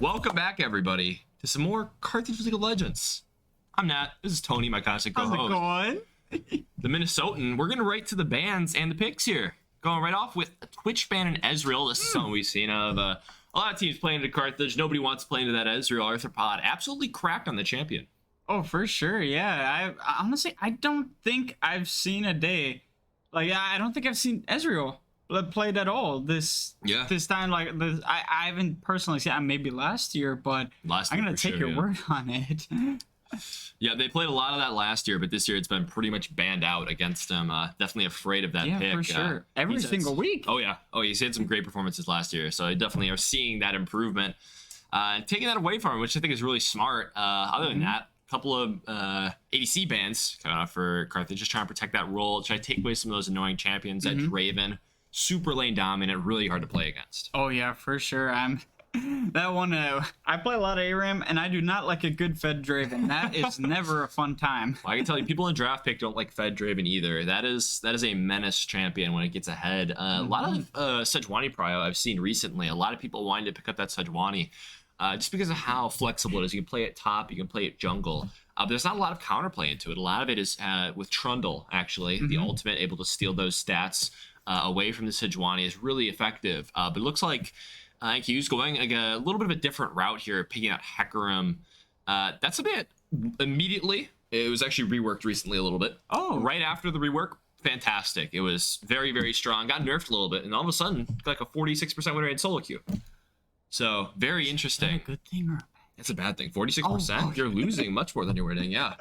Welcome back, everybody, to some more Carthage League of Legends. I'm Nat. This is Tony, my constant co-host. How's it going? The Minnesotan. We're gonna right to the bans and the picks here. Going right off with a Twitch ban in Ezreal. This is something we've seen of a lot of teams playing into Carthage. Nobody wants to play into that Ezreal arthropod. Absolutely cracked on the champion. Oh, for sure. Yeah. I honestly, I don't think I've seen a day. Like, I don't think I've seen Ezreal played at all this time. Like, I haven't personally seen. Maybe last year, but I'm gonna take your word on it. Yeah, they played a lot of that last year, but this year it's been pretty much banned out against them. Definitely afraid of that pick. Yeah, for sure. Every single week. Oh, yeah. Oh, he's had some great performances last year, so I definitely are seeing that improvement. And taking that away from him, which I think is really smart. Other than that, a couple of ADC bans coming out for Carthage, just trying to protect that role, try to take away some of those annoying champions. That Draven, super lane dominant, really hard to play against. Oh, yeah, for sure. That one, I play a lot of ARAM, and I do not like a good Fed Draven. That is never a fun time. Well, I can tell you, people in draft pick don't like Fed Draven either. That is a menace champion when it gets ahead. A lot of Sejuani prio I've seen recently. A lot of people wanting to pick up that Sejuani just because of how flexible it is. You can play it top, you can play it jungle. But there's not a lot of counterplay into it. A lot of it is with Trundle, actually. The ultimate, able to steal those stats away from the Sejuani is really effective. But it looks like IQ's going like a little bit of a different route here, picking out Hecarim. That's a bit immediately. It was actually reworked recently a little bit. Oh, right after the rework, fantastic. It was very, very strong. Got nerfed a little bit, and all of a sudden, like a 46% win rate in solo queue. So very interesting. Is that a good thing or a bad? That's a bad thing. 46%. You're losing much more than you're winning. Yeah.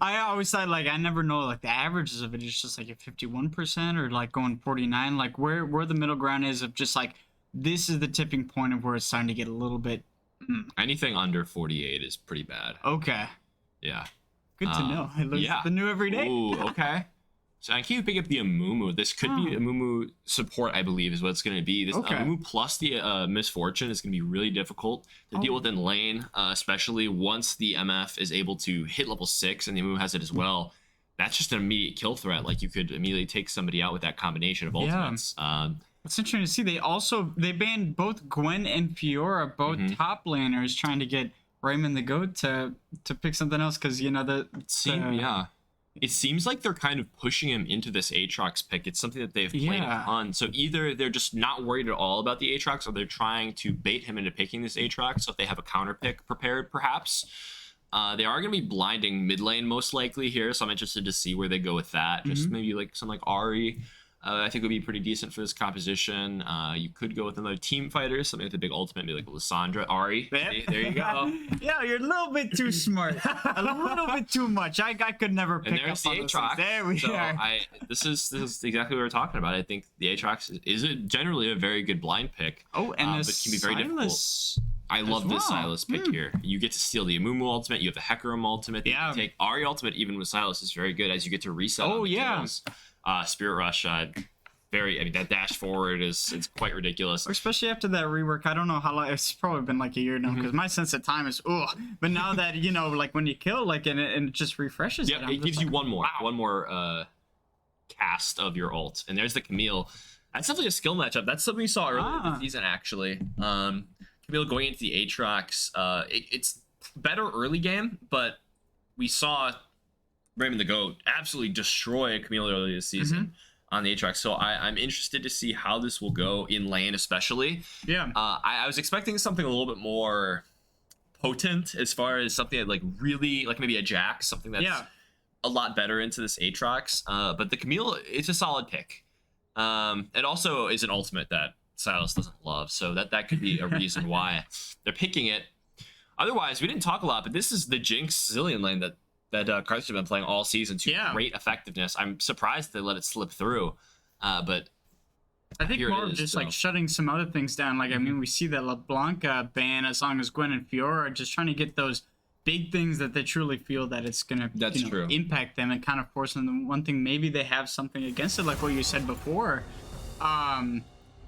I always thought, like, I never know like the averages of it. It's just like a 51% or like going 49. Like where the middle ground is of just like, this is the tipping point of where it's starting to get a little bit. Anything under 48 is pretty bad. Okay. Yeah. Good to know. I learn something new every day. Ooh, okay. So I keep picking up the Amumu. This could be Amumu support, I believe, is what it's going to be. This Amumu plus the Misfortune is going to be really difficult to deal with in lane, especially once the MF is able to hit level 6 and the Amumu has it as well. That's just an immediate kill threat. Like, you could immediately take somebody out with that combination of ultimates. It's interesting to see. They banned both Gwen and Fiora, both top laners, trying to get Raymond the Goat to pick something else because it seems like they're kind of pushing him into this Aatrox pick. It's something that they've played a ton. So either they're just not worried at all about the Aatrox, or they're trying to bait him into picking this Aatrox. So if they have a counter pick prepared, perhaps. They are going to be blinding mid lane most likely here, so I'm interested to see where they go with that. Just maybe like some like Ahri. I think would be pretty decent for this composition. You could go with another team fighter, something with a big ultimate, maybe like Lysandra, Ahri. There you go. Yeah, you're a little bit too smart. A little bit too much. I could never pick up on those things. There we are. This is exactly what we're talking about. I think the Aatrox is generally a very good blind pick. Oh, and but it can be very difficult. I love this Sylas pick here. You get to steal the Amumu ultimate. You have the Hecarim ultimate. You can take Ahri ultimate even with Sylas is very good as you get to reset. Oh, yeah. Spirit Rush, that dash forward it's quite ridiculous. Especially after that rework. I don't know how long, it's probably been like a year now because my sense of time is, but now that, like when you kill, like, and it just refreshes it. It gives you one more cast of your ult. And there's the Camille. That's definitely a skill matchup. That's something we saw earlier in the season, actually. Camille going into the Aatrox. It's better early game, but we saw Raymond the Goat absolutely destroy Camille earlier this season on the Aatrox. So I'm interested to see how this will go in lane, especially. Yeah. I was expecting something a little bit more potent as far as something that, like, really, like maybe a Jax, something that's a lot better into this Aatrox. But the Camille, it's a solid pick. It also is an ultimate that Sylas doesn't love, so that could be a reason why they're picking it. Otherwise, we didn't talk a lot, but this is the Jinx Zillion lane that Carthage have been playing all season to great effectiveness. I'm surprised they let it slip through, but I think more of just like shutting some other things down. Like, I mean, we see that LeBlanc ban as long as Gwen and Fiora are just trying to get those big things that they truly feel that it's going to impact them and kind of forcing them. One thing, maybe they have something against it, like what you said before.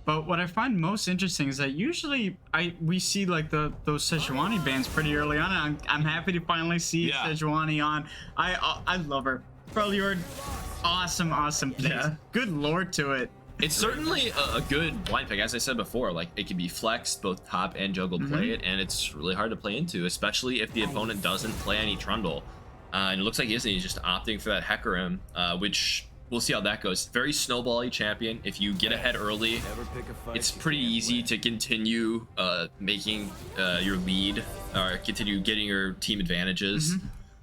But what I find most interesting is that usually we see like those Sejuani bans pretty early on. I'm happy to finally see Sejuani on. I love her. Freljord, awesome plays. Good lore to it. It's certainly a good blind pick. As I said before, like it can be flexed, both top and jungle play it, and it's really hard to play into, especially if the opponent doesn't play any Trundle. And it looks like he's just opting for that Hecarim, which we'll see how that goes. Very snowbally champion. If you get ahead early, it's pretty easy to continue making your lead or continue getting your team advantages.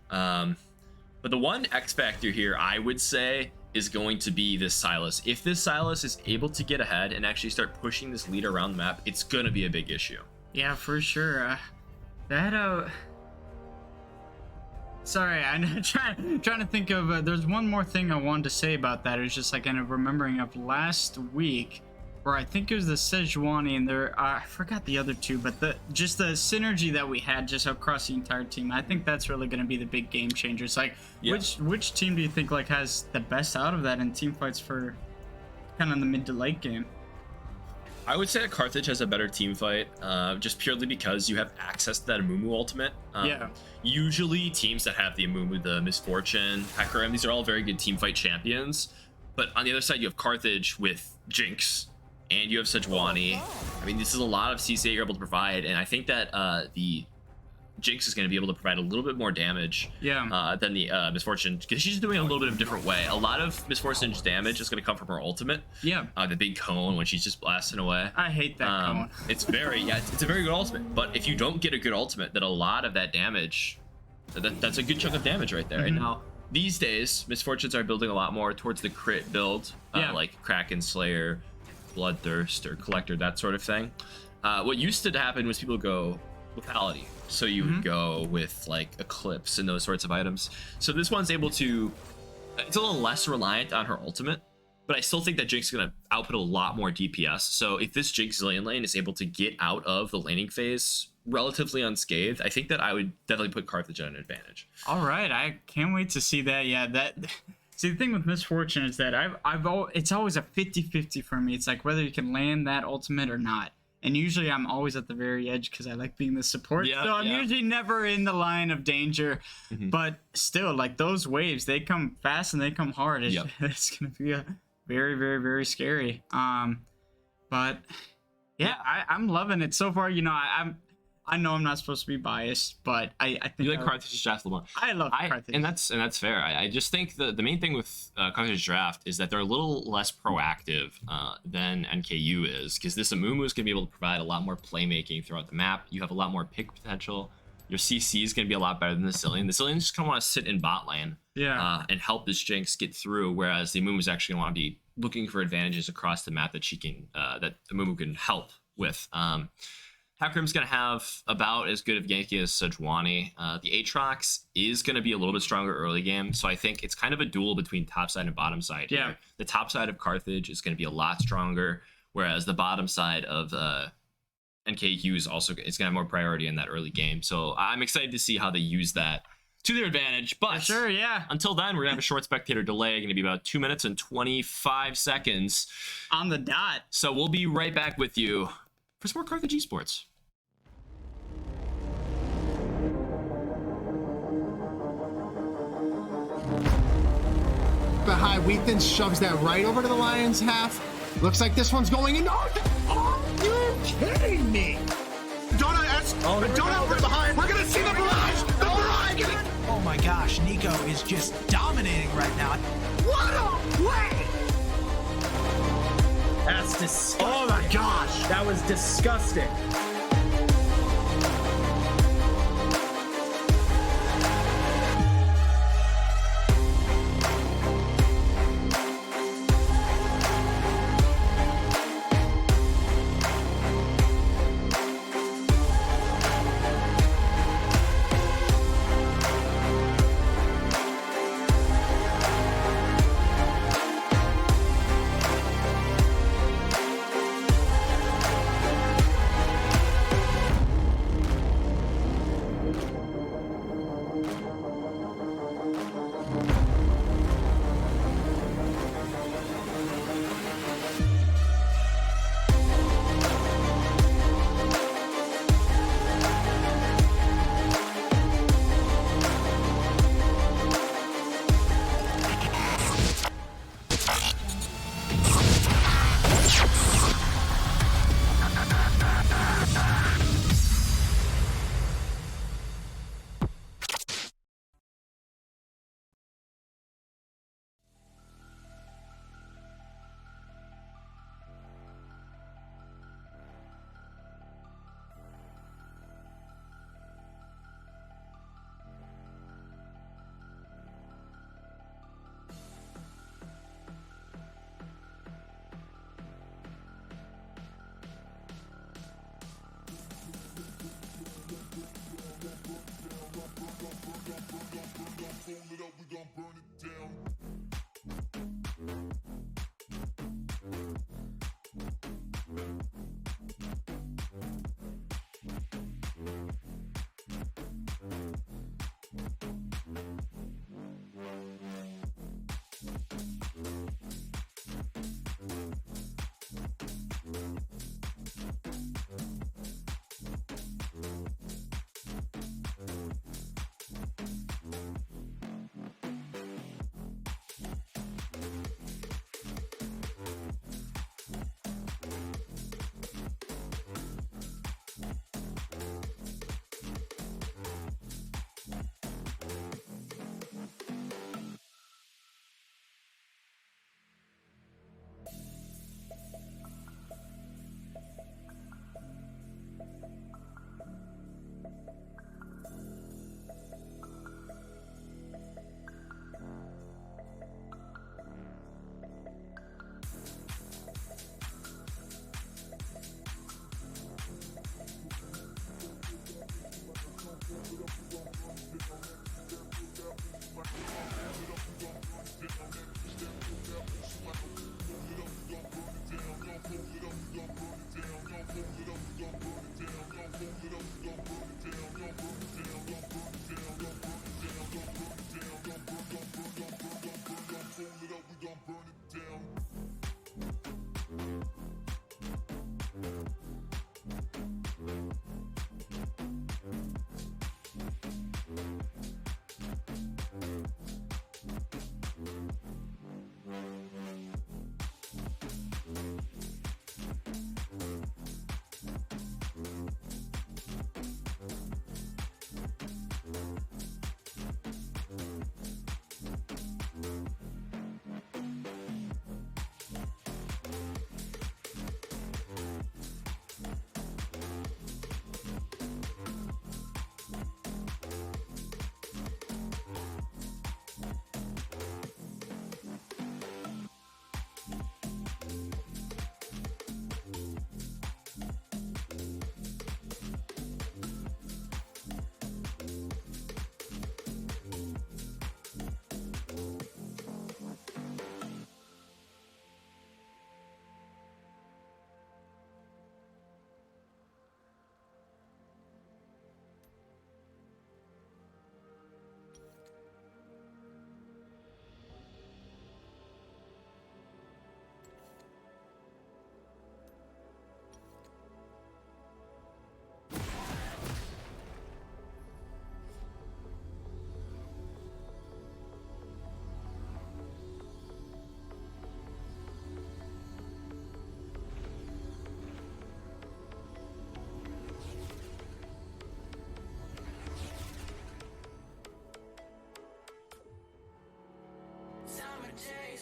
But the one X factor here, I would say, is going to be this Sylas. If this Sylas is able to get ahead and actually start pushing this lead around the map, it's going to be a big issue. Yeah, for sure. Sorry, I'm trying to think of. There's one more thing I wanted to say about that. It was just like kind of remembering of last week, where I think it was the Sejuani and there. I forgot the other two, but just the synergy that we had just across the entire team. I think that's really going to be the big game changer. It's like, which team do you think like has the best out of that in team fights for kind of the mid to late game? I would say that Carthage has a better team fight, just purely because you have access to that Amumu ultimate. Usually teams that have the Amumu, the Misfortune, Hecarim, these are all very good team fight champions. But on the other side, you have Carthage with Jinx, and you have Sejuani. I mean, this is a lot of CC you're able to provide, and I think that the Jinx is going to be able to provide a little bit more damage than the Misfortune, because she's doing it a little bit of a different way. A lot of Misfortune's damage is going to come from her ultimate. The big cone when she's just blasting away. I hate that cone. It's very, it's a very good ultimate. But if you don't get a good ultimate, then a lot of that damage, that's a good chunk of damage right there. And now, these days, Misfortunes are building a lot more towards the crit build, like Kraken Slayer, Bloodthirst, or Collector, that sort of thing. What used to happen was people go lethality. So you would go with like Eclipse and those sorts of items. So this one's able to, it's a little less reliant on her ultimate, but I still think that Jinx is going to output a lot more DPS. So if this Jinx lane is able to get out of the laning phase relatively unscathed, I think that I would definitely put Carthage at an advantage. All right, I can't wait to see that. See, the thing with Misfortune is that it's always a 50-50 for me. It's like whether you can land that ultimate or not. And usually I'm always at the very edge because I like being the support. So I'm usually never in the line of danger. But still, like those waves, they come fast and they come hard. It's going to be a very, very, very scary. But yeah, I'm loving it so far. You know, I know I'm not supposed to be biased, but I think you like Carthage's draft a lot. I love Carthage, and that's fair. I just think the main thing with Carthage's draft is that they're a little less proactive than NKU is, because this Amumu is going to be able to provide a lot more playmaking throughout the map. You have a lot more pick potential. Your CC is going to be a lot better than the Cillian. The Cillian just kind of want to sit in bot lane, and help this Jinx get through, whereas the Amumu is actually going to want to be looking for advantages across the map that she can, that Amumu can help with. Hecarim's going to have about as good of ganky as Sejuani. The Aatrox is going to be a little bit stronger early game, so I think it's kind of a duel between top side and bottom side here. The top side of Carthage is going to be a lot stronger, whereas the bottom side of NKU is also going to have more priority in that early game. So I'm excited to see how they use that to their advantage. But until then, we're going to have a short spectator delay, going to be about 2 minutes and 25 seconds. On the dot. So we'll be right back with you for some more Carthage Esports. The high Weethan shoves that right over to the Lions half. Looks like this one's going in. Are you kidding me? Don't over behind. We're gonna see the barrage. The barrage. Oh my gosh, Nico is just dominating right now. What a play! That's disgusting. Oh my gosh, that was disgusting.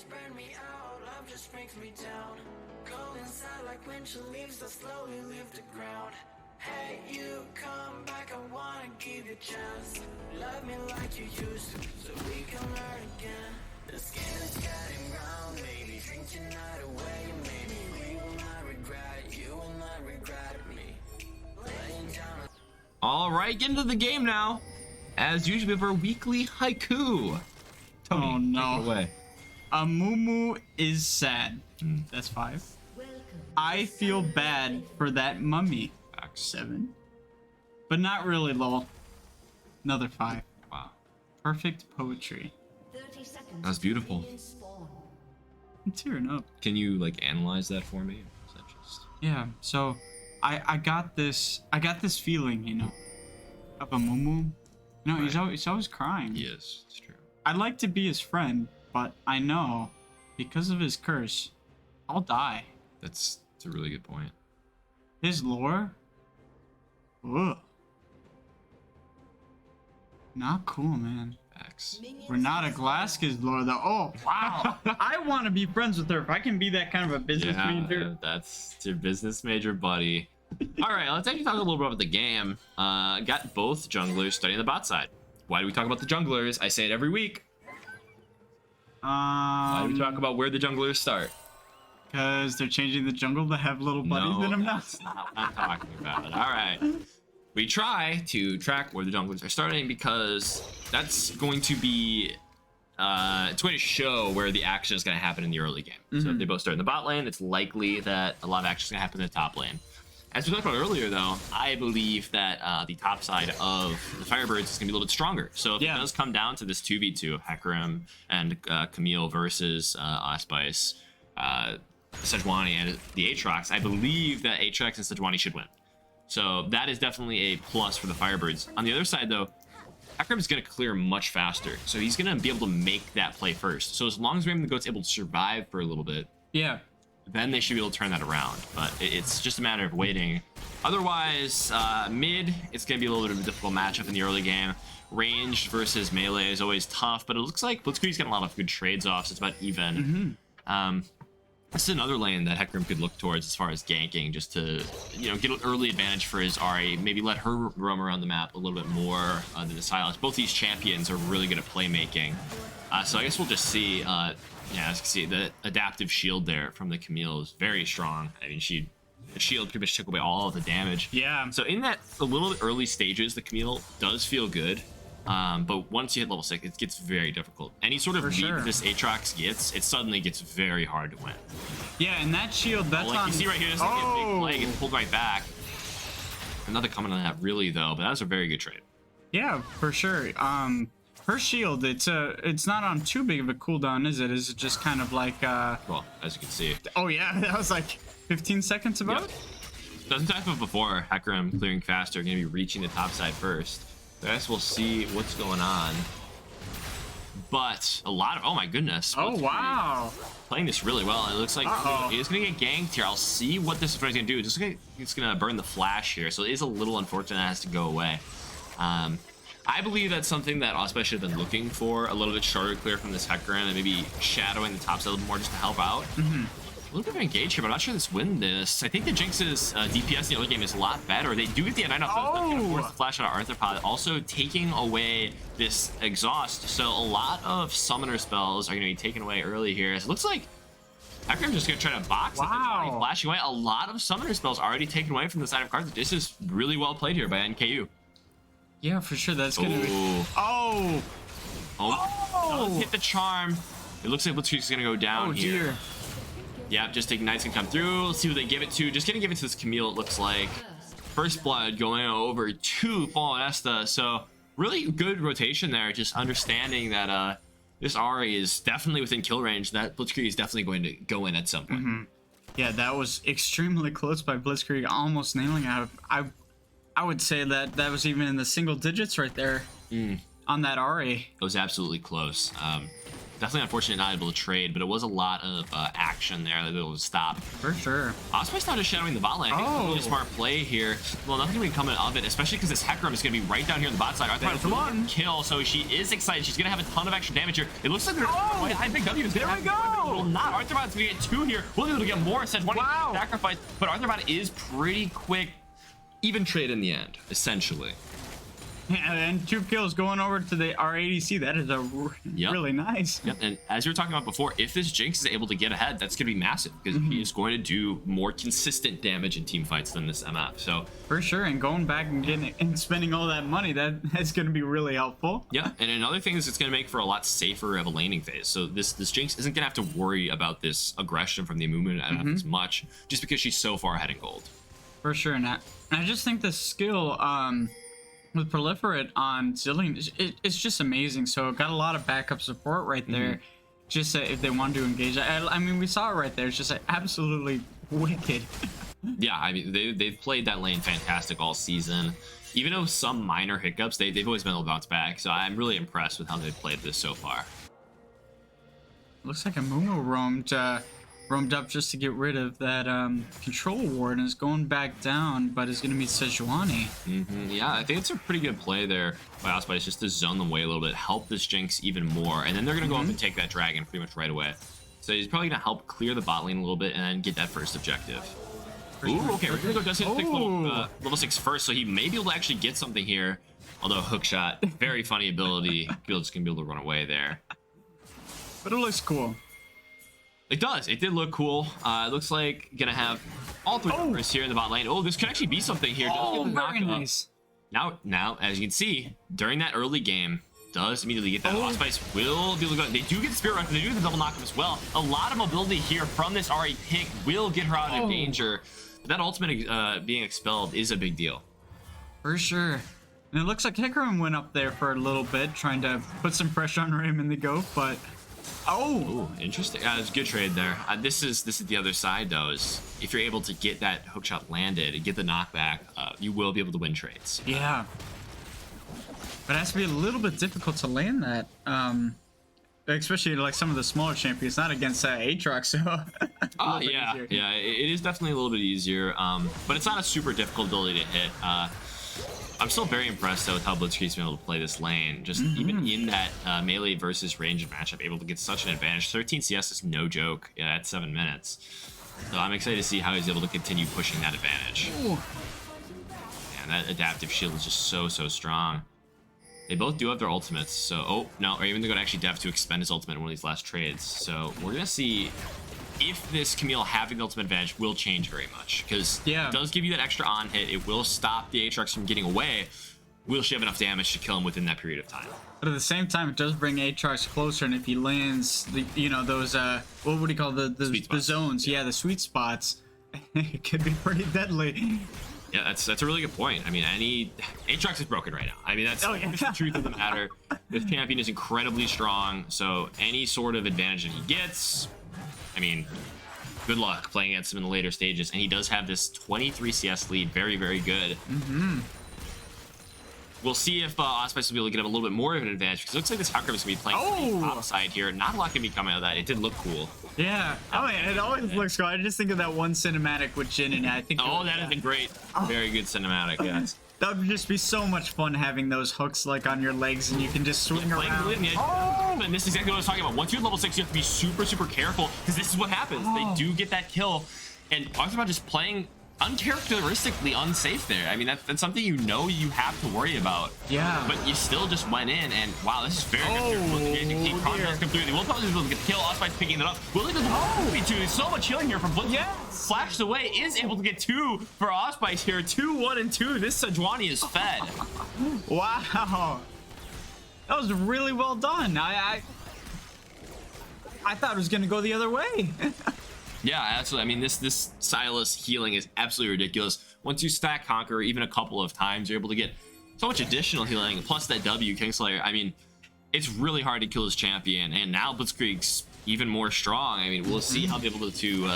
burn me out, love just brings me down. Go inside like winter leaves that slowly leave the ground. Hey, you come back, I wanna give you a chance. Love me like you used to, so we can learn again. The skin is getting round, baby. Drink tonight away, maybe we will not regret it. You will not regret me. Laying down. All right, get into the game now. As usual, we have our weekly haiku. Tony, oh no. Take it away. A moo is sad. That's 5. I feel bad for that mummy. 7. But not really, lol. Another 5. Wow. Perfect poetry. That's beautiful. I'm tearing up. Can you like analyze that for me? Or is that just... Yeah, so I got this feeling, you know, of a moo. You know, Right. he's always crying. He is. It's true. I'd like to be his friend, but I know because of his curse, I'll die. That's a really good point. His lore? Ugh. Not cool, man. Facts. Renata Glasgow lore, though. Oh, wow. I want to be friends with her if I can be that kind of a business major. That's your business major, buddy. All right, let's actually talk a little bit about the game. Got both junglers studying the bot side. Why do we talk about the junglers? I say it every week. Why do we talk about where the junglers start? Because they're changing the jungle to have little buddies in them now. That's not what I'm talking about. All right. We try to track where the junglers are starting because that's going to be it's going to show where the action is going to happen in the early game. So if they both start in the bot lane, it's likely that a lot of action is going to happen in the top lane. As we talked about earlier, though, I believe that the top side of the Firebirds is going to be a little bit stronger. So if it does come down to this 2v2, Hecarim and Camille versus Ospice, Sejuani and the Aatrox, I believe that Aatrox and Sejuani should win. So that is definitely a plus for the Firebirds. On the other side, though, Hecarim is going to clear much faster. So he's going to be able to make that play first. So as long as Raymond the Goat's able to survive for a little bit, then they should be able to turn that around. But it's just a matter of waiting. Otherwise, mid, it's going to be a little bit of a difficult matchup in the early game. Ranged versus melee is always tough, but it looks like Blitzkrieg's getting a lot of good trades off, so it's about even. This is another lane that Hecarim could look towards as far as ganking, just to, you know, get an early advantage for his Ahri, maybe let her roam around the map a little bit more than the Silas. Both these champions are really good at playmaking. So I guess we'll just see, yeah, as you can see, the adaptive shield there from the Camille is very strong. I mean, the shield pretty much took away all of the damage. Yeah. So in that, a little bit early stages, the Camille does feel good. But once you hit level 6, it gets very difficult. Any sort of lead this Aatrox gets, it suddenly gets very hard to win. Yeah, and that shield, that's like on... you see right here, this is a big play, gets pulled right back. Another comment on that, really, though, but that was a very good trade. Yeah, for sure. Her shield, it's not on too big of a cooldown, is it? Is it just kind of like... Well, as you can see. Oh, yeah, that was like 15 seconds about? Yep. Doesn't type of before, Hecarim clearing faster, going to be reaching the top side first. I guess we'll see what's going on. But a lot of, oh my goodness. Oh, wow. Playing this really well. It looks like he's going to get ganked here. I'll see what this is going to do. It's going to burn the flash here. So it is a little unfortunate that it has to go away. I believe that's something that Osprey should have been looking for. A little bit shorter clear from this Hecarim and maybe shadowing the top side a little more just to help out. A little bit of engage here, but I'm not sure this win this. I think the Jinx's DPS in the early game is a lot better. They do get the Ignite off the force the flash out of Arthropod, also taking away this exhaust. So a lot of summoner spells are going to be taken away early here. So it looks like Hecarim's just going to try to box it. Flashing away. A lot of summoner spells already taken away from the side of Carthage. This is really well played here by NKU. Yeah, for sure. That's going to be... Does hit the charm. It looks like Blitzkrieg's going to go down here. Dear. Yeah, just Ignites can come through. Let's see who they give it to. Just gonna give it to this Camille, it looks like. First Blood going over to Fallen Esta. So really good rotation there. Just understanding that this Ahri is definitely within kill range. That Blitzkrieg is definitely going to go in at some point. Yeah, that was extremely close by Blitzkrieg, almost nailing it. I would say that was even in the single digits right there on that Ahri. It was absolutely close. definitely unfortunate not able to trade, but it was a lot of action there that able to stop. For sure. Osprey's not just shadowing the bot lane. I think it's a really smart play here. Well, nothing can be coming of it, especially because this Hecarim is going to be right down here on the bot side. Arthur one kill, so she is excited. She's going to have a ton of extra damage here. It looks like I think W is going to have go. Will not. Arthur's going to get 2 here. We'll be able to get more. Says one sacrifice, but Arthur is pretty quick. Even trade in the end, essentially. And 2 kills going over to the R80C. That is really nice. Yep. And as you were talking about before, if this Jinx is able to get ahead, that's going to be massive because he is going to do more consistent damage in team fights than this MF. So for sure, and going back and getting and spending all that money, that's going to be really helpful. Yeah. And another thing is it's going to make for a lot safer of a laning phase. So this Jinx isn't going to have to worry about this aggression from the Amumu MF as much, just because she's so far ahead in gold. For sure, and I just think the skill with Proliferate on Zillion, it's just amazing. So got a lot of backup support right there. Just if they want to engage. I mean, we saw it right there. It's just absolutely wicked. Yeah, I mean, they've played that lane fantastic all season. Even though some minor hiccups, they've always been able to bounce back. So I'm really impressed with how they've played this so far. Looks like Amumu roamed up just to get rid of that control ward and is going back down, but is going to meet Sejuani. Yeah, I think it's a pretty good play there by Osprey, just to zone them away a little bit, help this Jinx even more, and then they're going to go up and take that dragon pretty much right away. So he's probably going to help clear the bot lane a little bit and then get that first objective. Ooh, okay, Rico does hit level 6 first, so he may be able to actually get something here. Although hook shot, very funny ability. Field's going to be able to run away there. But it looks cool. It does. It did look cool. It looks like gonna have all 3 numbers here in the bot lane. Oh, this could actually be something here. Very nice. Now, as you can see, during that early game, does immediately get that. Allspice will be able to go. They do get the Spirit Run, they do the double knockup as well. A lot of mobility here from this RE pick will get her out of danger. But that ultimate being expelled is a big deal. For sure. And it looks like Hecarim went up there for a little bit, trying to put some pressure on Raymond the Goat, but ooh, interesting. It's a good trade there. This is the other side though. Is if you're able to get that hookshot landed and get the knockback, you will be able to win trades. Yeah, but it has to be a little bit difficult to land that, especially like some of the smaller champions, not against Aatrox. So yeah, it is definitely a little bit easier. But it's not a super difficult ability to hit. I'm still very impressed though with how Blitzkrieg's been able to play this lane. Just even in that melee versus ranged matchup, able to get such an advantage. 13 CS is no joke at 7 minutes. So I'm excited to see how he's able to continue pushing that advantage. And that adaptive shield is just so strong. They both do have their ultimates. So, or even they're going to actually def to expend his ultimate in one of these last trades. So we're going to see if this Camille having the ultimate advantage will change very much, because it does give you that extra on hit. It will stop the Aatrox from getting away. Will she have enough damage to kill him within that period of time? But at the same time, it does bring Aatrox closer, and if he lands the, those what would he call the zones? Yeah, the sweet spots. It could be pretty deadly. Yeah, that's a really good point. I mean, Aatrox is broken right now. I mean, that's the truth of the matter. This champion is incredibly strong, so any sort of advantage that he gets, I mean, good luck playing against him in the later stages. And he does have this 23 CS lead. Very good. We'll see if Osspice will be able to get him a little bit more of an advantage, because it looks like this Hecarim is going to be playing top side here. Not a lot can be coming out of that. It did look cool. Yeah. It always looks cool. I just think of that one cinematic with Jhin, and I think that is a great, very good cinematic. Yes. That would just be so much fun, having those hooks like on your legs, and you can just swing around. And this is exactly what I was talking about. Once you're level 6, you have to be super careful, because this is what happens. They do get that kill, and Arthur just playing uncharacteristically unsafe there. I mean, that's something you have to worry about. Yeah. But you still just went in, and wow, this is very good. Contrast come through. They will probably be able to get the kill. Osspice picking it up. Will they be two? So much healing here from Blitz. Yeah. Flashed away, is able to get 2 for Osspice here. 2, 1, and 2. This Sejuani is fed. Wow. That was really well done. I thought it was going to go the other way. Yeah, absolutely. I mean, this Silas healing is absolutely ridiculous. Once you stack Conqueror even a couple of times, you're able to get so much additional healing, plus that W, Kingslayer. I mean, it's really hard to kill this champion, and now Blitzkrieg's even more strong. I mean, we'll see how they're able to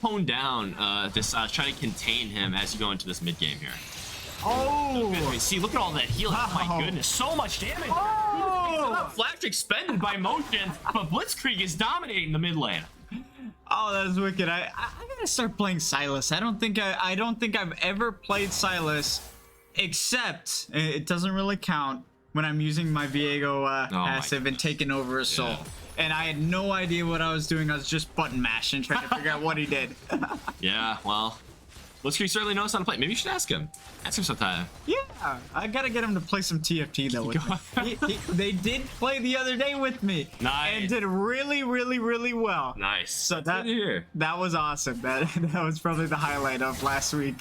tone down this, try to contain him as you go into this mid game here. Oh! See, look at all that healing. Oh my goodness, so much damage. Oh! Flash expended by motion, but Blitzkrieg is dominating the mid lane. Oh, that was wicked. I gotta start playing Sylas. I don't think I've ever played Sylas, except it doesn't really count when I'm using my Viego passive and taking over a soul. Yeah. And I had no idea what I was doing. I was just button mashing, trying to figure out what he did. Yeah, well, Blitzkrieg certainly knows how to play. Maybe you should ask him. Ask him sometime. Yeah, I gotta get him to play some TFT though. With me. They did play the other day with me. Nice. And did really, really, really well. Nice. So that was awesome. That was probably the highlight of last week.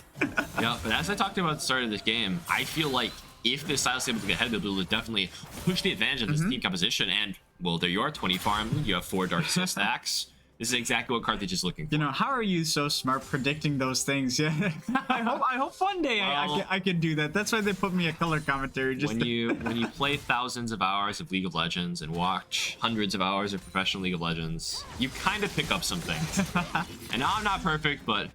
Yeah, but as I talked about at the start of this game, I feel like if this Sylas is able to get ahead, they'll be able to definitely push the advantage of this team composition. And, well, there you are, 20 farm. You have 4 Dark Seal stacks. This is exactly what Carthage is looking for. You know, how are you so smart predicting those things? Yeah, I hope one day I can do that. That's why they put me a color commentary. Just when you play thousands of hours of League of Legends and watch hundreds of hours of professional League of Legends, you kind of pick up some things. And now I'm not perfect, but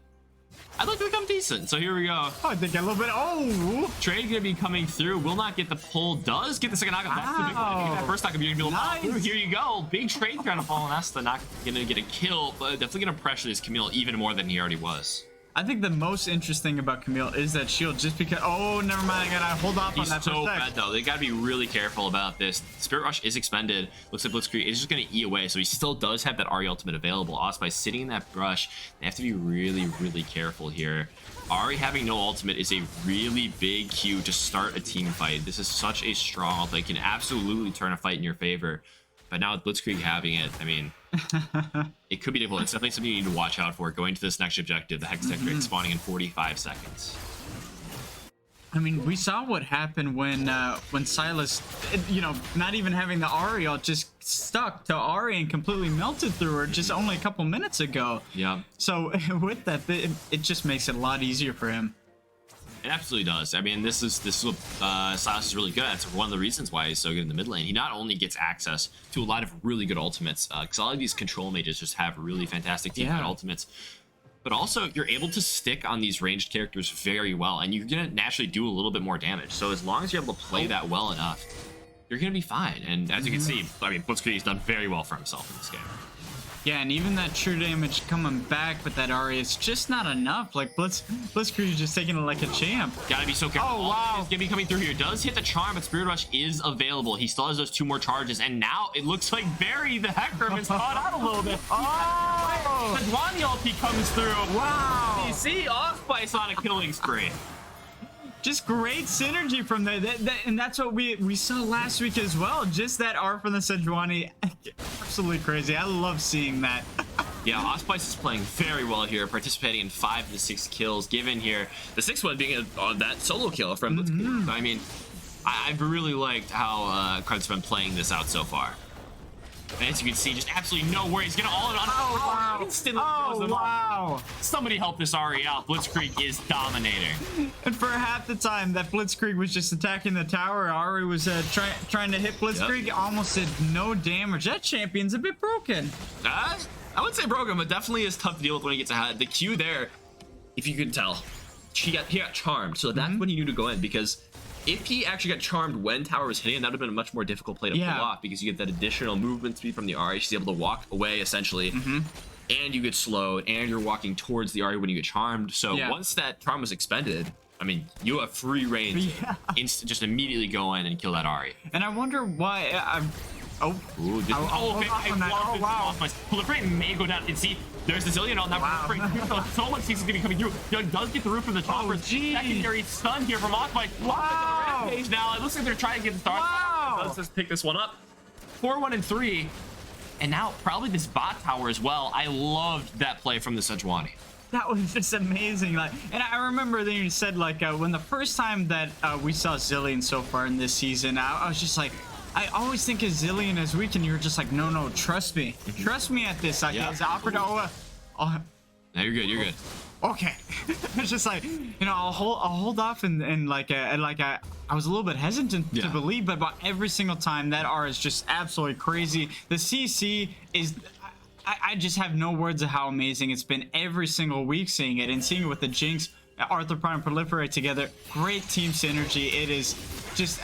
I'd like to become decent. So here we go. Oh, I think a little bit. Oh, trade gonna be coming through. Will not get the pull. Does get the second knock. That's the big one. That first knock you're gonna be able to pop through. Here you go. Big trade trying to fall, and that's the not gonna get a kill, but definitely gonna pressure this Camille even more than he already was. I think the most interesting about Camille is that shield, just because. Oh, never mind. I gotta hold off on that. He's so bad though. They gotta be really careful about this. Spirit Rush is expended. Looks like Blitzkrieg is just gonna eat away, so he still does have that Ahri ultimate available. Osprey sitting in that brush. They have to be really, really careful here. Ahri having no ultimate is a really big cue to start a team fight. This is such a strong ult that can absolutely turn a fight in your favor. But now with Blitzkrieg having it, I mean, it could be difficult. It's definitely something you need to watch out for going to this next objective, the Hex Tech Rate spawning in 45 seconds. I mean, we saw what happened when Sylas, you know, not even having the Ahri ult, just stuck to Ahri and completely melted through her just only a couple minutes ago. Yeah. So with that, it just makes it a lot easier for him. It absolutely does. I mean, this is what Sylas is really good at. It's one of the reasons why he's so good in the mid lane. He not only gets access to a lot of really good ultimates, because a lot of these control mages just have really fantastic teamfight ultimates, but also you're able to stick on these ranged characters very well, and you're gonna naturally do a little bit more damage. So as long as you're able to play that well enough, you're gonna be fine. And as you can see, I mean, Blitzkrieg has done very well for himself in this game. Yeah, and even that true damage coming back with that Ahri, it's just not enough. Like, Blitzkrieg is just taking it like a champ. Gotta be so careful. Oh, wow. He's gonna be coming through here. Does hit the charm, but Spirit Rush is available. He still has those 2 more charges, and now it looks like Barry, the Hecarim, is caught out a little bit. Oh! The Dwani ulti comes through. Wow! You see, Offspice on a killing spree. Just great synergy from that, and that's what we saw last week as well. Just that art from the Sejuani, absolutely crazy. I love seeing that. Yeah, Offspice is playing very well here, participating in 5 of the 6 kills given here. The 6th one being that solo kill from Blitzkrieg. I mean, I've really liked how Carthage has been playing this out so far. And as you can see, just absolutely no worries. Gonna all in on. Oh, wow. Instantly wow. Somebody help this Ahri out. Blitzkrieg is dominating. And for half the time that Blitzkrieg was just attacking the tower, Ahri was trying to hit Blitzkrieg. Almost did no damage. That champion's a bit broken. I would say broken, but definitely is tough to deal with when he gets ahead. The Q there, if you can tell, he got charmed. So that's when you knew to go in, because if he actually got charmed when tower was hitting, that would have been a much more difficult play to pull off, because you get that additional movement speed from the Ahri. She's able to walk away essentially, and you get slowed, and you're walking towards the Ahri when you get charmed. So once that charm was expended, I mean, you have free reign to just immediately go in and kill that Ahri. And I wonder why. Oh, okay. Wow. Well, the frame may go down, and see, there's the Zillion on that frame. So much seems to be coming through. Young does get the roof from the choppers. Secondary stun here from Osprey. Wow. Rampage now. It looks like they're trying to get the start. Wow. Let's just pick this one up. 4-1 and 3. And now probably this bot tower as well. I loved that play from the Sejuani. That was just amazing. Like, and I remember that you said, like, when the first time that we saw Zillion so far in this season, I was just like, I always think of Zillion as weak, and you were just like, no, trust me. Trust me at this. Like, it's offered. No, you're good. You're good. Okay. It's just like, you know, I'll hold off, and I was a little bit hesitant to believe, but about every single time that R is just absolutely crazy. The CC is. I just have no words of how amazing it's been every single week seeing it, and seeing it with the Jinx Arthropod and Proliferate together. Great team synergy. It is just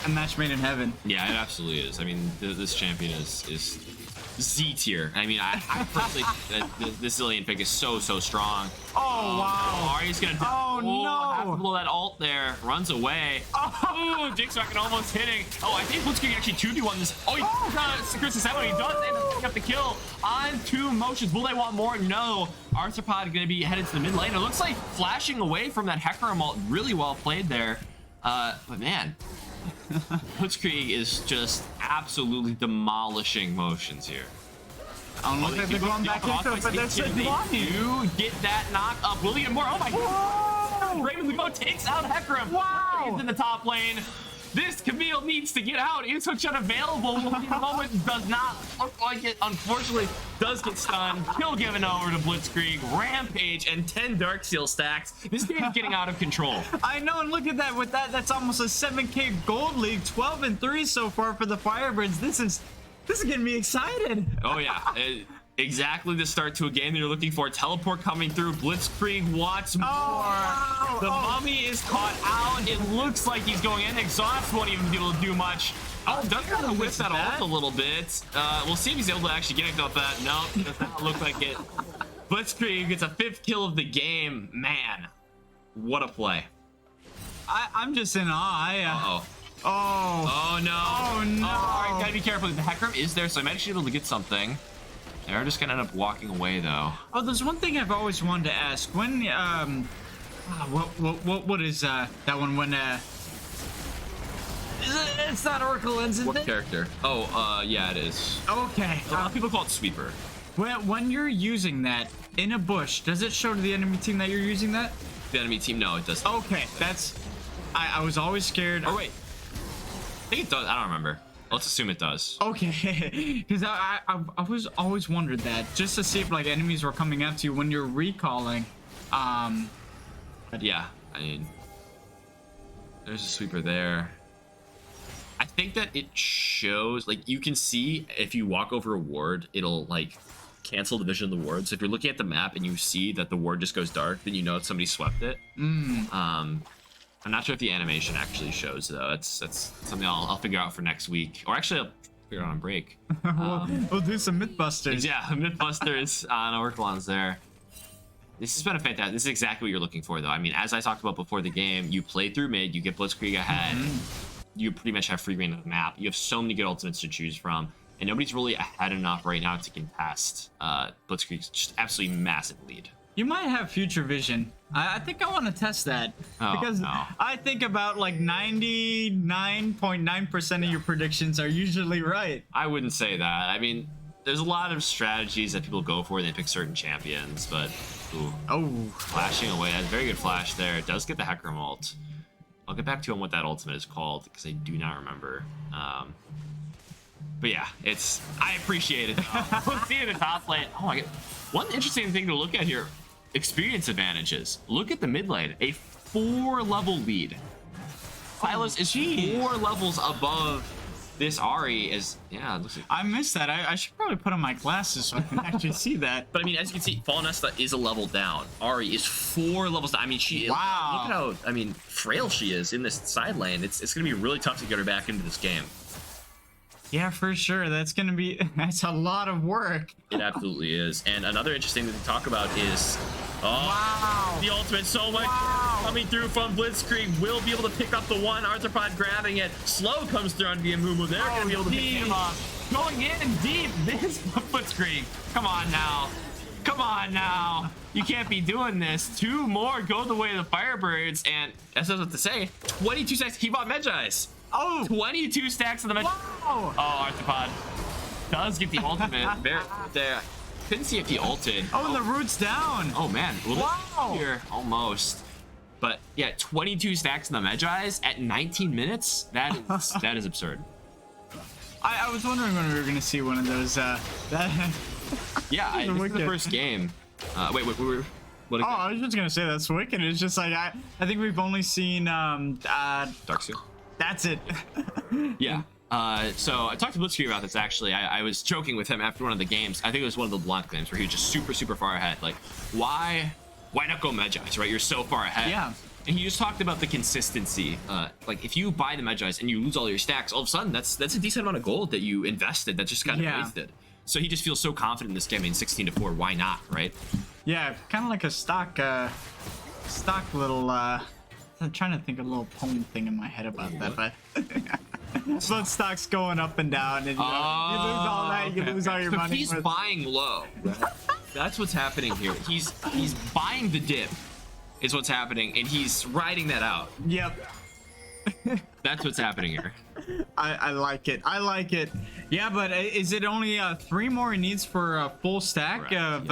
a match made in heaven. Yeah, it absolutely is. I mean, this champion is Z tier. I mean, I personally this Zillion pick is so strong. Oh wow! Ari's gonna. Oh no! Have to blow that ult there. Runs away. Oh, Jinxback almost hitting. Oh, I think Blitzkrieg actually 2v1 this. Oh, he got Chris the 7. He does end up picking up the kill on 2 motions. Will they want more? No. Arthropod gonna be headed to the mid lane. It looks like flashing away from that Hecarim ult. Really well played there. But man. Blitzkrieg is just absolutely demolishing motions here. I don't look like they're going back into it, but they're still blocking. You get that knock up. Will he get more? Oh my god! Raven Lugo takes out Hecarim. Wow! He's in the top lane. This Camille needs to get out. It's such unavailable. In the moment does not look like it. Unfortunately, does get stunned. Kill given over to Blitzkrieg. Rampage and 10 Darksteel stacks. This game's getting out of control. I know, and look at that. With that, that's almost a 7K gold league. 12-3 so far for the Firebirds. This is getting me excited. Oh yeah. Exactly the start to a game that you're looking for. Teleport coming through. Blitzkrieg wants more. Oh, the mummy is caught out. It looks like he's going in. Exhaust won't even be able to do much. Oh, does kind of whip that ult a little bit. We'll see if he's able to actually get it off that. No, does not look like it. Blitzkrieg gets a 5th kill of the game. Man, what a play. I'm just in awe. Oh no. Oh no. Alright, gotta be careful. The Hecarim is there, so I might actually be able to get something. They're just gonna end up walking away though. Oh, there's one thing I've always wanted to ask. When what is that one when it's not Oracle Lens, is it? What character? Oh, yeah, it is. Okay. A lot of people call it Sweeper. When you're using that in a bush, does it show to the enemy team that you're using that? The enemy team, no, it doesn't. Okay, that's. I was always scared. Oh wait, I think it does. I don't remember. Let's assume it does. Okay, because I was always wondered that, just to see if like enemies were coming after you when you're recalling. Yeah, I mean, there's a Sweeper there. I think that it shows, like, you can see if you walk over a ward, it'll like cancel the vision of the ward. So if you're looking at the map and you see that the ward just goes dark, then you know somebody swept it. I'm not sure if the animation actually shows though. That's something I'll figure out for next week, or actually I'll figure out on break. We'll do some Mythbusters. Yeah, Mythbusters on Orcalon's there. This has been a fantastic. This is exactly what you're looking for though. I mean, as I talked about before the game, you play through mid, you get Blitzkrieg ahead. You pretty much have free reign of the map. You have so many good ultimates to choose from, and nobody's really ahead enough right now to contest Blitzkrieg's just absolutely massive lead. You might have future vision. I think I want to test that, because I think about like 99.9% of your predictions are usually right. I wouldn't say that. I mean, there's a lot of strategies that people go for. They pick certain champions, but flashing away. That's a very good flash there. It does get the Hecarim ult. I'll get back to on what that ultimate is called because I do not remember. But yeah, I appreciate it. We'll see in the top lane. Oh my god. One interesting thing to look at here, experience advantages. Look at the mid lane, a 4-level lead. Silas is 4 levels above this Ahri. Looks like... I missed that. I should probably put on my glasses so I can actually see that. But I mean, as you can see, Falnesta is a level down. Ahri is 4 levels down. I mean, she is. Wow. Look at how, frail she is in this side lane. It's going to be really tough to get her back into this game. Yeah, for sure. That's a lot of work. It absolutely is. And another interesting thing to talk about is the ultimate. So much coming through from Blitzkrieg. Will be able to pick up the one. Arthropod grabbing it. Slow comes through on Viamumu. They're going to be able to pick him up. Going in deep. This Blitzkrieg. Come on now. Come on now. You can't be doing this. 2 more go the way of the Firebirds. And that's what I was to say. 22 seconds. He bought Medjai's. 22 stacks of the Medjai. Wow. Arthropod does get the ultimate. There. Couldn't see if he ulted. And the root's down. Oh man. Well, here almost. But yeah, 22 stacks in the Medjai's at 19 minutes. That is absurd. I was wondering when we were gonna see one of those. Yeah, this is the first game. Wait. What I was just gonna say that's wicked. It's just like I think we've only seen Darksteel. That's it. Yeah. So I talked to Blitzkrieg about this actually. I was joking with him after one of the games. I think it was one of the Blanc games where he was just super far ahead. Like, why why not go Medjais, right? You're so far ahead. Yeah. And he just talked about the consistency. Like if you buy the Medjais and you lose all your stacks, all of a sudden that's a decent amount of gold that you invested that just kind of wasted. So he just feels so confident in this game. I mean, 16-4, why not, right? Yeah, kind of like a stock little. I'm trying to think of a little poem thing in my head about that, but so stock's going up and down, and you lose all that, you lose all your money. He's buying low. That's what's happening here. He's buying the dip, is what's happening, and he's riding that out. Yep. That's what's happening here. I like it. I like it. Yeah, but is it only 3 more he needs for a full stack of?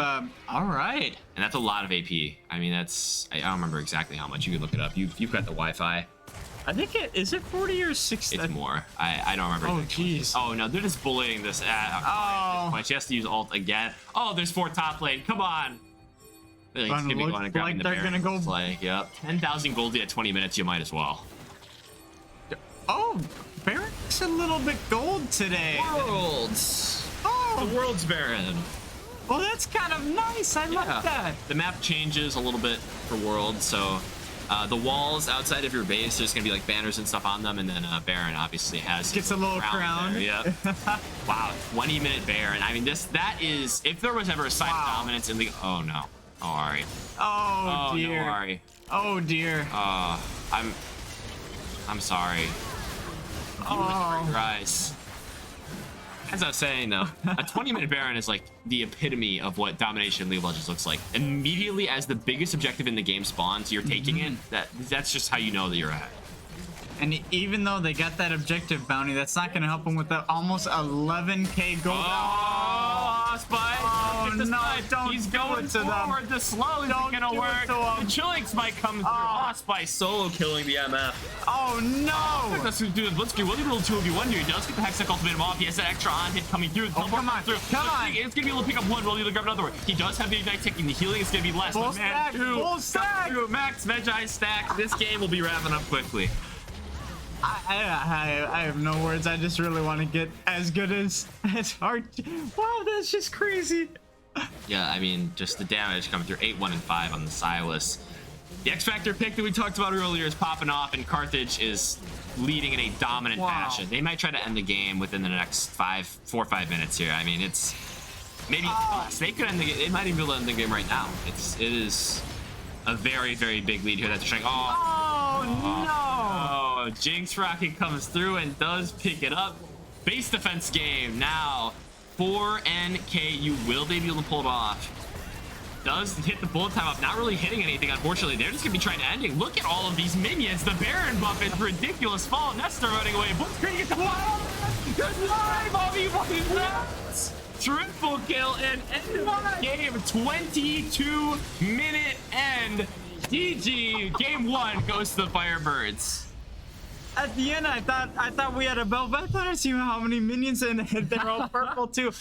All right. And that's a lot of AP. I mean, that's I don't remember exactly how much. You can look it up. You've got the Wi-Fi. I think is it 40 or 60? It's more. I don't remember. Oh jeez. Oh no, they're just bullying this. She has to use ult again. Oh, there's 4 top lane. Come on. They're gonna be going and grabbing the Baron. Gonna go. It's like, yep, 10,000 goldie at 20 minutes. You might as well. Oh, Baron's a little bit gold today. Worlds. Oh, the Worlds Baron. Well, that's kind of nice. I like that. The map changes a little bit for Worlds, so the walls outside of your base, there's gonna be like banners and stuff on them, and then Baron obviously gets a little crown. Yep. Wow, 20-minute Baron. I mean, that is, if there was ever a sign of dominance in the. Oh no. Oh, Ari. Oh dear. No, Ari. Oh dear. I'm sorry. Oh. Guys. As I was saying though, a 20-minute Baron is like the epitome of what domination in League of Legends looks like. Immediately as the biggest objective in the game spawns, you're taking it. That's just how you know that you're ahead. And even though they got that objective bounty, that's not going to help them with the almost 11k gold. Oh, Spy! Oh no! Don't He's do going it to forward. them. The slow isn't gonna work. The chilling spike comes through. Oh, Spy solo killing the MF. Oh no! That's what do Blitzkrieg. Will he be able to 2v1 here? He does get the Hextech ultimate off. He has that extra on hit coming through. Oh, come on! Come on! It's gonna be able to pick up one. Will he grab another one? He does have the ignite ticking. The healing is gonna be less. Full stack! Full stack! Max Medjai stack. This game will be wrapping up quickly. I have no words. I just really want to get as good as hard. Wow, that's just crazy. Yeah, I mean, just the damage coming through 8, 1, and 5 on the Silas. The X Factor pick that we talked about earlier is popping off, and Carthage is leading in a dominant fashion. They might try to end the game within the next 4 or 5 minutes here. I mean, it's maybe they could end the game. They might even be able to end the game right now. It is a very, very big lead here. That's trying. Oh, Jinx Rocket comes through and does pick it up. Base defense game now for NKU. Will they be able to pull it off? Does hit the bullet time up. Not really hitting anything, unfortunately. They're just going to be trying to end it. Look at all of these minions. The Baron buff is ridiculous. Fall Nesta running away. Blitzkrieg gets the ball. Good line, Bobby. Triple kill and end of the game. 22-minute end. GG. Game 1 goes to the Firebirds. At the end, I thought we had a Belvet. I thought I see how many minions, and they're all purple too.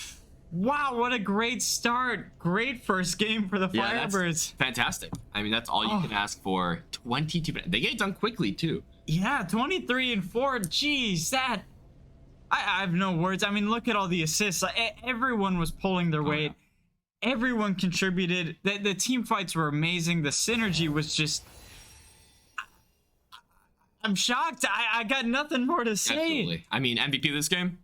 Wow, what a great start. Great first game for the Firebirds. Fantastic. I mean, that's all you can ask for. 22 minutes. They get it done quickly too. Yeah, 23 and 4. Jeez, that I have no words. I mean, look at all the assists. Everyone was pulling their weight. Yeah. Everyone contributed. The team fights were amazing. The synergy was just... I'm shocked. I got nothing more to say. Absolutely. I mean, MVP of this game?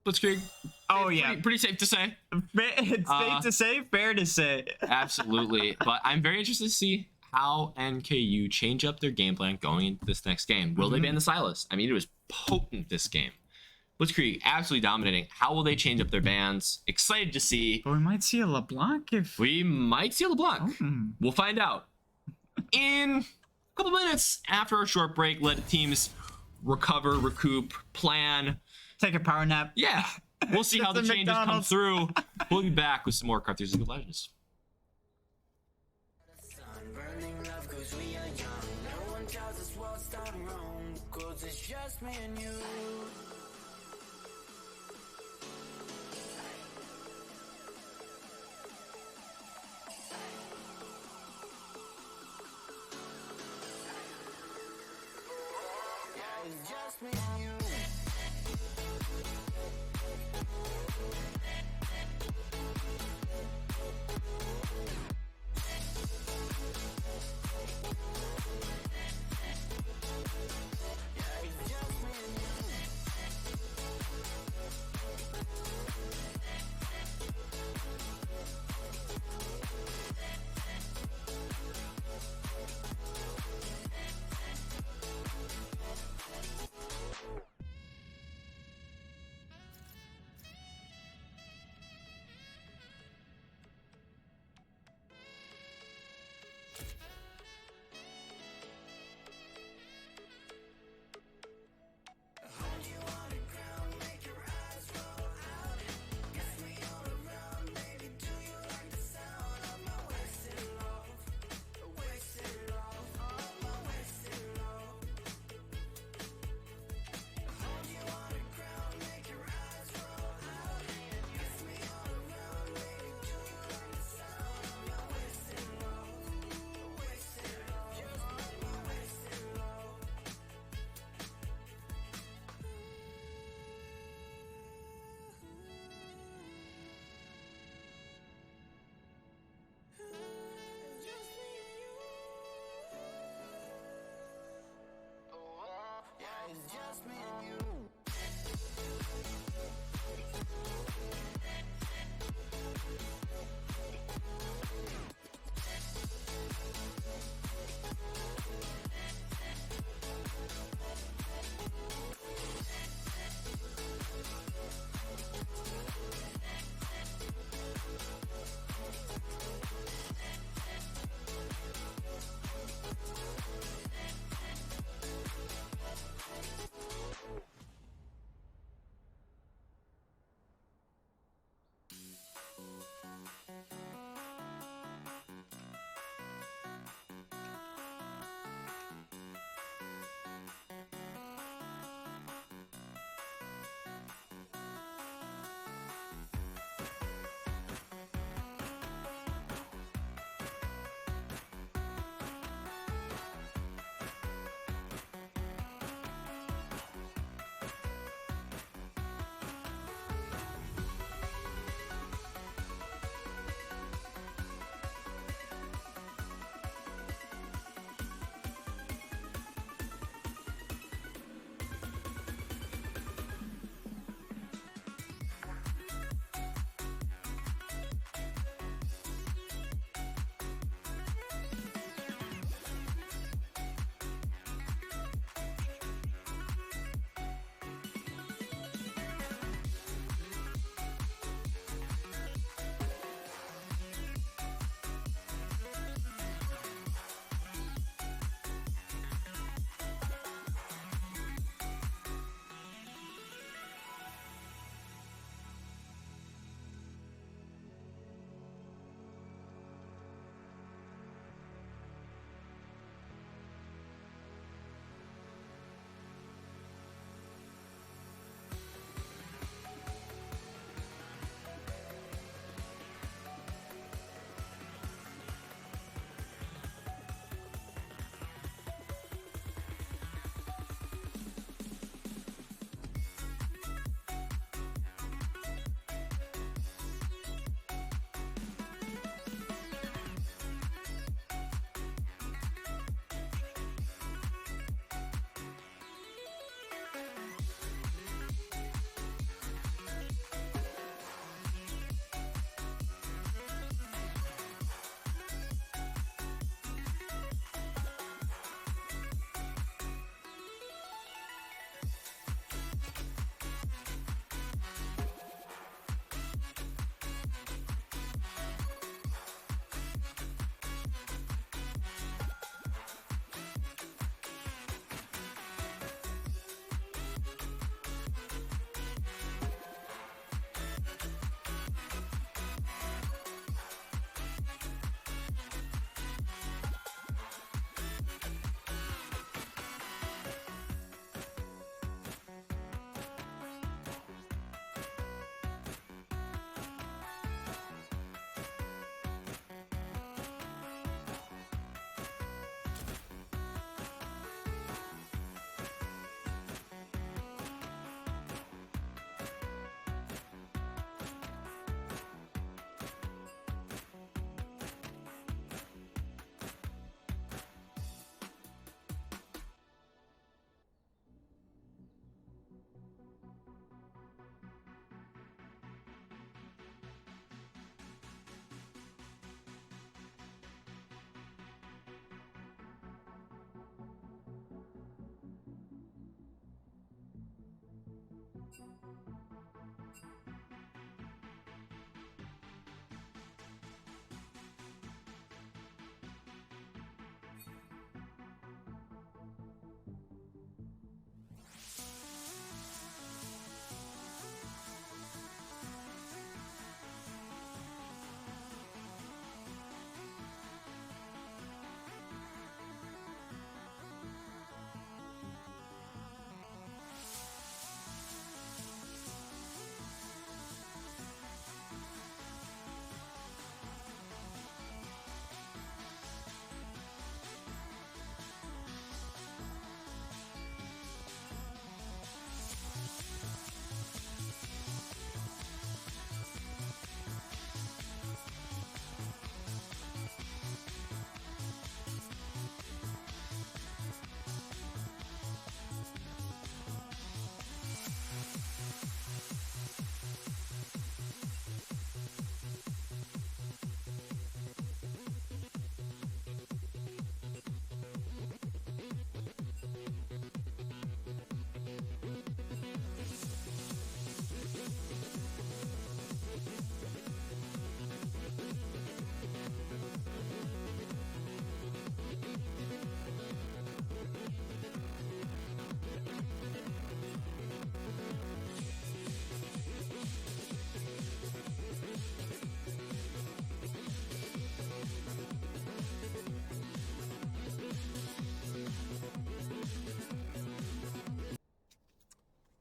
Blitzkrieg. Oh, yeah. Pretty safe to say. It's safe to say, fair to say. Absolutely. But I'm very interested to see how NKU change up their game plan going into this next game. Will they ban the Silas? I mean, it was potent this game. Blitzkrieg absolutely dominating. How will they change up their bans? Excited to see. But we might see a LeBlanc if... We might see a LeBlanc. We'll find out. In a couple minutes after a short break, let teams recover, recoup, plan. Take a power nap. Yeah. We'll see how the changes come through. We'll be back with some more Carthage League of Legends.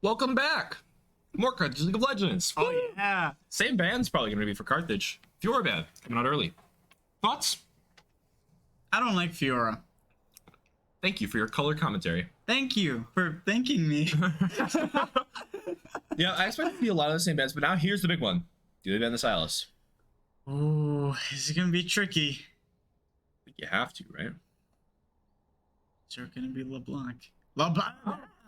Welcome back. More Carthage League of Legends. Oh yeah. Same band's probably going to be for Carthage. Fiora band coming out early. Thoughts? I don't like Fiora. Thank you for your color commentary. Thank you for thanking me. Yeah, I expect it to be a lot of the same bands, but now here's the big one. Do they ban the Silas? Oh, is it gonna be tricky? You have to, right? Is there gonna be LeBlanc? LeBlanc.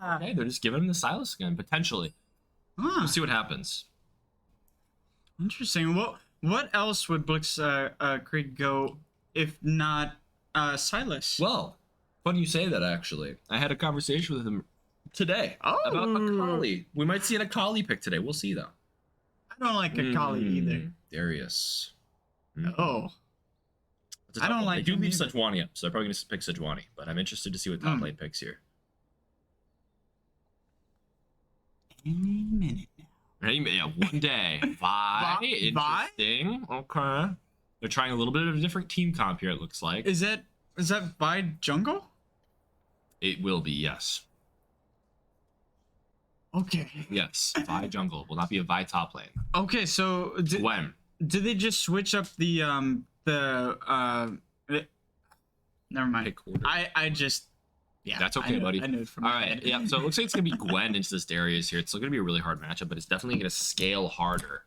Okay, they're just giving him the Silas again, potentially. We'll see what happens. Interesting. What else would Blix Creek go if not Silas? Well, funny you say that, actually. I had a conversation with him today about Akali. We might see an Akali pick today. We'll see, though. I don't like Akali either. Darius. Oh. I don't like. They do leave Sejuani up, so they're probably going to pick Sejuani. But I'm interested to see what top lane picks here. Any minute now. Yeah, one day. Vi. Interesting. Okay. They're trying a little bit of a different team comp here, it looks like. Is that Vi jungle? It will be, yes. Okay. Yes, Vi jungle. Will not be a Vi top lane. Okay, so When? Did they just switch up the never mind. Pick order. I just yeah. That's okay, buddy. I knew it from all my right. head. Yeah. So it looks like it's gonna be Gwen into this Darius here. It's still gonna be a really hard matchup, but it's definitely gonna scale harder.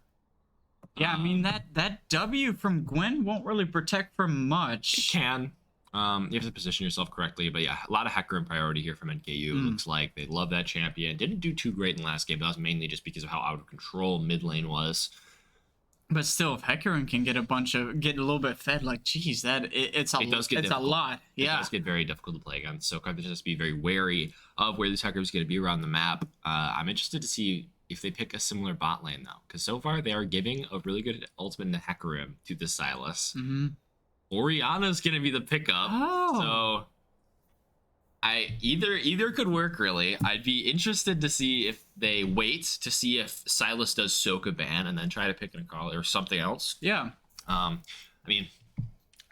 Yeah, I mean that W from Gwen won't really protect from much. It can. You have to position yourself correctly, but yeah, a lot of Hecarim priority here from NKU. Looks like they love that champion. Didn't do too great in the last game, but that was mainly just because of how out of control mid lane was. But still, if Hecarim can get a little bit fed, like geez, it's a lot. Yeah, It does get very difficult to play against. So Carthage has to be very wary of where this Hecarim is going to be around the map. I'm interested to see if they pick a similar bot lane though, because so far they are giving a really good ultimate in Hecarim to the Silas. Orianna's gonna be the pickup. So either could work really. I'd be interested to see if they wait to see if Silas does Soka ban and then try to pick an Akali or something else. Yeah. I mean,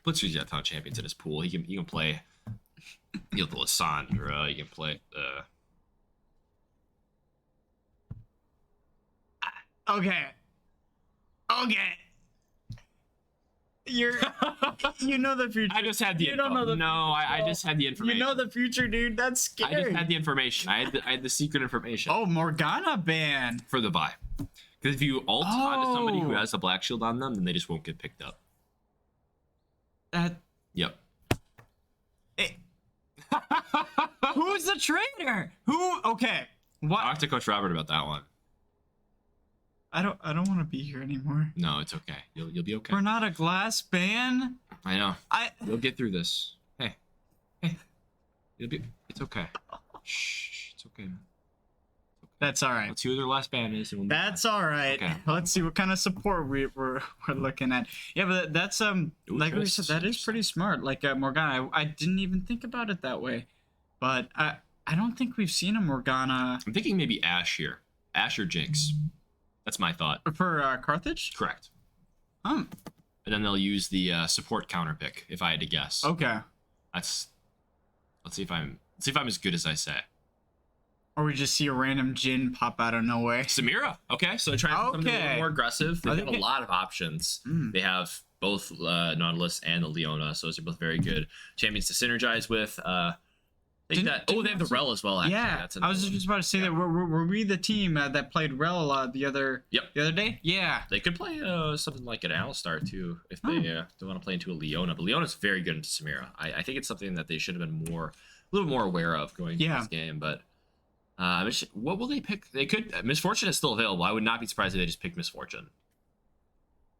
Blitzer's got a ton of champions in his pool. He can play the Lissandra, he can play Okay. You know the future. I just had the info. I just had the information. You know the future, dude. That's scary. I just had the information. I had the secret information. Oh, Morgana ban. For the buy. Because if you ult onto somebody who has a black shield on them, then they just won't get picked up. Yep. Who's the traitor? Okay. What? Talk to Coach Robert about that one. I don't want to be here anymore. No, it's okay. You'll be okay. We're not a glass ban. I know. You'll get through this. Hey. It's okay. Shh. It's okay, man. That's all right. Let's see who their last ban is. And That's all right. Okay. Let's see what kind of support we're looking at. Yeah, but that's like we said, that is pretty smart. Like Morgana, I didn't even think about it that way, but I don't think we've seen a Morgana. I'm thinking maybe Ashe here. Ashe or Jinx. That's my thought. For Carthage? Correct. And then they'll use the support counter pick, if I had to guess. Okay. Let's see if I'm as good as I say. Or we just see a random Jhin pop out of nowhere. Samira. Okay, so try something a little more aggressive. They have a lot of options. They have both Nautilus and the Leona, so those are both very good champions to synergize with. They have the Rel as well, actually. Yeah, I was just about to say that. Were we the team that played Rel the other day? Yeah. They could play something like an Alistar, too, if they want to play into a Leona. But Leona's very good into Samira. I think it's something that they should have been a little more aware of going into this game. But what will they pick? They could. Misfortune is still available. I would not be surprised if they just picked Misfortune.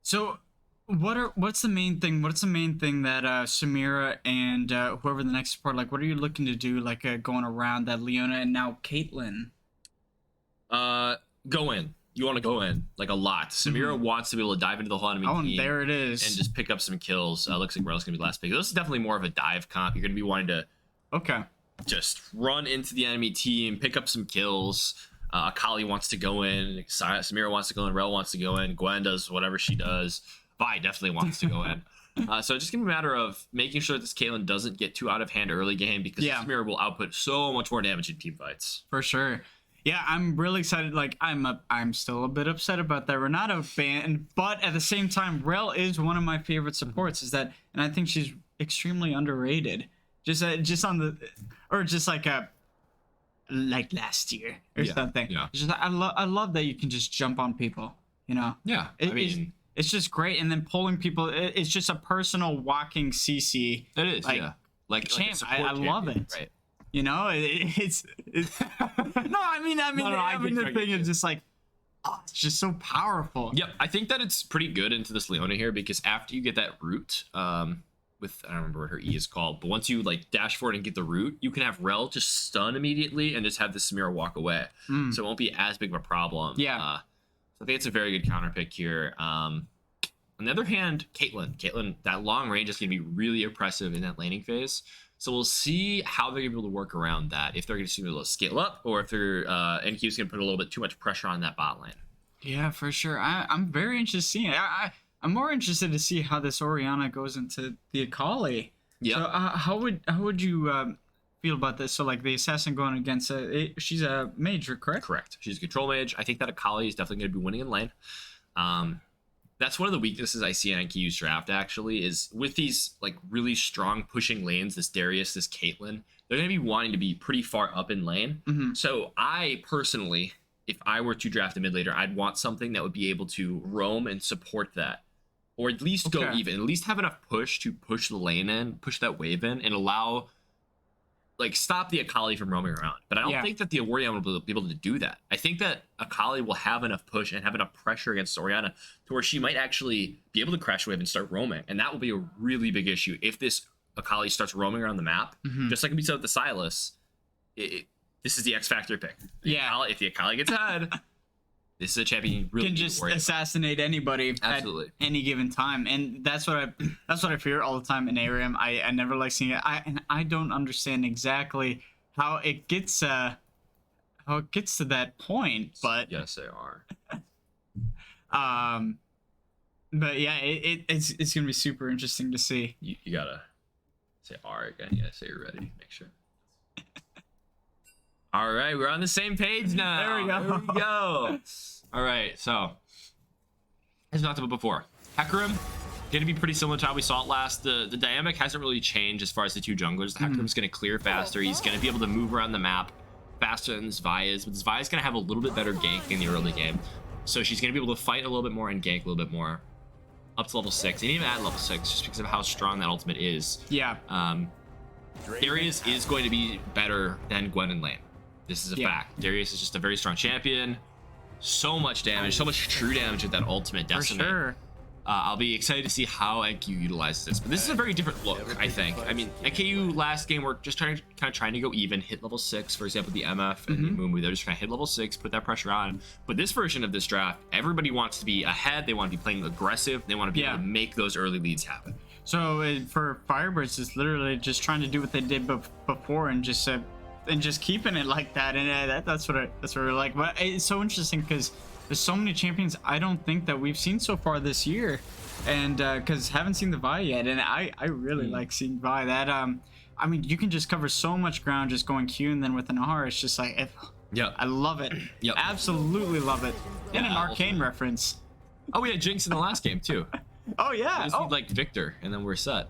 So what's the main thing? What's the main thing that Samira and whoever the next support, like, what are you looking to do, like going around that Leona and now Caitlyn? Go in. You want to go in like a lot. Samira wants to be able to dive into the whole enemy team. And there it is. And just pick up some kills. Looks like Rel's gonna be the last pick. This is definitely more of a dive comp. You're gonna be wanting to just run into the enemy team, pick up some kills. Akali wants to go in. Samira wants to go in. Rel wants to go in. Gwen does whatever she does. Vi definitely wants to go in. So it's just gonna be a matter of making sure that this Caitlyn doesn't get too out of hand early game, because Samira will output so much more damage in team fights. For sure. Yeah, I'm really excited. Like, I'm still a bit upset about that Renato ban, but at the same time, Rel is one of my favorite supports. And I think she's extremely underrated. Just on the, or just like last year or something. Yeah. It's just I love that you can just jump on people. You know. Yeah. It's just great, and then pulling people. It's just a personal walking CC. It is. Like champ. I love it. Right. You know, it's no, I mean, the thing is just like, it's just so powerful. Yep, I think that it's pretty good into this Leona here because after you get that root, with I don't remember what her E is called, but once you like dash forward and get the root, you can have Rel just stun immediately and just have the Samira walk away, so it won't be as big of a problem. Yeah, so I think it's a very good counter pick here. On the other hand, Caitlyn, that long range is going to be really oppressive in that laning phase. So we'll see how they're able to work around that. If they're going to be able to scale up, or if they're NQ's going to put a little bit too much pressure on that bot lane. Yeah, for sure. I'm very interested to see it. I'm more interested to see how this Orianna goes into the Akali. Yeah. So how would you feel about this? So like the assassin going against she's a mage, correct? Correct. She's a control mage. I think that Akali is definitely going to be winning in lane. That's one of the weaknesses I see in NQ's draft, actually, is with these like really strong pushing lanes, this Darius, this Caitlyn, they're going to be wanting to be pretty far up in lane. So I personally, if I were to draft a mid laner, I'd want something that would be able to roam and support that. Or at least go even, at least have enough push to push the lane in, push that wave in, and allow, like, stop the Akali from roaming around. But I don't think that the Orianna will be able to do that. I think that Akali will have enough push and have enough pressure against Orianna to where she might actually be able to crash wave and start roaming. And that will be a really big issue if this Akali starts roaming around the map. Just like we said with the Sylas, this is the X Factor pick. If the Akali gets ahead, this is a champion you really can just assassinate anybody at any given time, and that's what I fear all the time in ARAM. I never like seeing it. I don't understand exactly how it gets to that point, but yes, they are. But yeah, it's gonna be super interesting to see. You gotta say R again. You gotta say you're ready. Make sure. All right, we're on the same page now. There we go. All right, so as we talked about before, Hecarim going to be pretty similar to how we saw it last. The dynamic hasn't really changed as far as the two junglers. The Hecarim's going to clear faster. He's going to be able to move around the map faster than Zvi is, but Zvi is going to have a little bit better gank in the early game. So she's going to be able to fight a little bit more and gank a little bit more up to level 6, and even at level 6, just because of how strong that ultimate is. Yeah. Darius is going to be better than Gwen in lane. This is a fact. Darius is just a very strong champion. So much damage, so much true damage with that ultimate decimate. For sure. I'll be excited to see how NQ utilizes this, but this is a very different look, I think. I mean, NKU last game were just trying to go even, hit level 6, for example, the MF and the Mumu. They're just trying to hit level 6, put that pressure on. But this version of this draft, everybody wants to be ahead. They want to be playing aggressive. They want to be able to make those early leads happen. So for Firebirds, it's literally just trying to do what they did before and just keeping it like that, and that's what I like. But it's so interesting because there's so many champions I don't think that we've seen so far this year, and because haven't seen the Vi yet, and I really like seeing Vi. That I mean, you can just cover so much ground just going Q, and then with an R, it's just like I love it. Absolutely love it. And an Arcane reference. Oh, we had Jinx in the last game too. Oh yeah. We just need like Victor, and then we're set.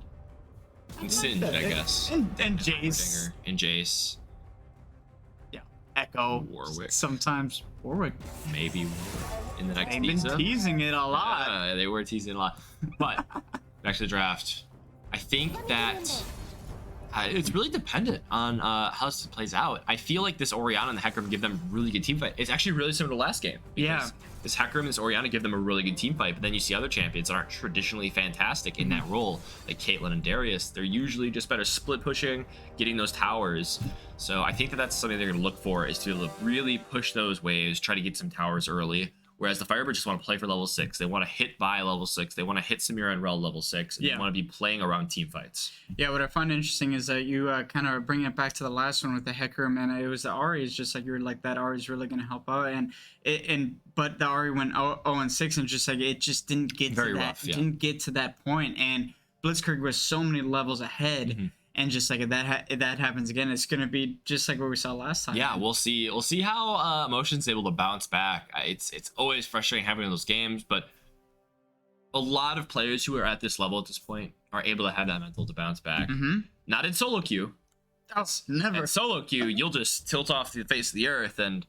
And Singed, I guess. And Jace. And Jace. Echo, Warwick. Sometimes Warwick. Maybe Warwick in the next season. They've been teasing it a lot. Yeah, they were teasing it a lot. But back to the draft. I think that it's really dependent on how this plays out. I feel like this Orianna and the Hecarim give them really good team fight. It's actually really similar to last game. This Hecarim and this Orianna give them a really good team fight, but then you see other champions that aren't traditionally fantastic in that role, like Caitlyn and Darius. They're usually just better split pushing, getting those towers. So I think that that's something they're going to look for, is to be able to really push those waves, try to get some towers early. Whereas the Firebirds just want to play for level 6. They want to hit by level 6. They want to hit Samira and Rel level 6. And they want to be playing around team fights. Yeah, what I find interesting is that you kind of bring it back to the last one with the Hecarim, and it was the Ahri. It's just like you're like, that Ahri is really going to help out. But the Ahri went 0-6, and just like it just didn't get to that. Didn't get to that point. And Blitzkrieg was so many levels ahead. And just like if that happens again, it's gonna be just like what we saw last time. Yeah, we'll see. We'll see how Emotion's able to bounce back. It's always frustrating having those games, but a lot of players who are at this level at this point are able to have that mental to bounce back. Not in solo queue. That's never. In solo queue, you'll just tilt off the face of the earth and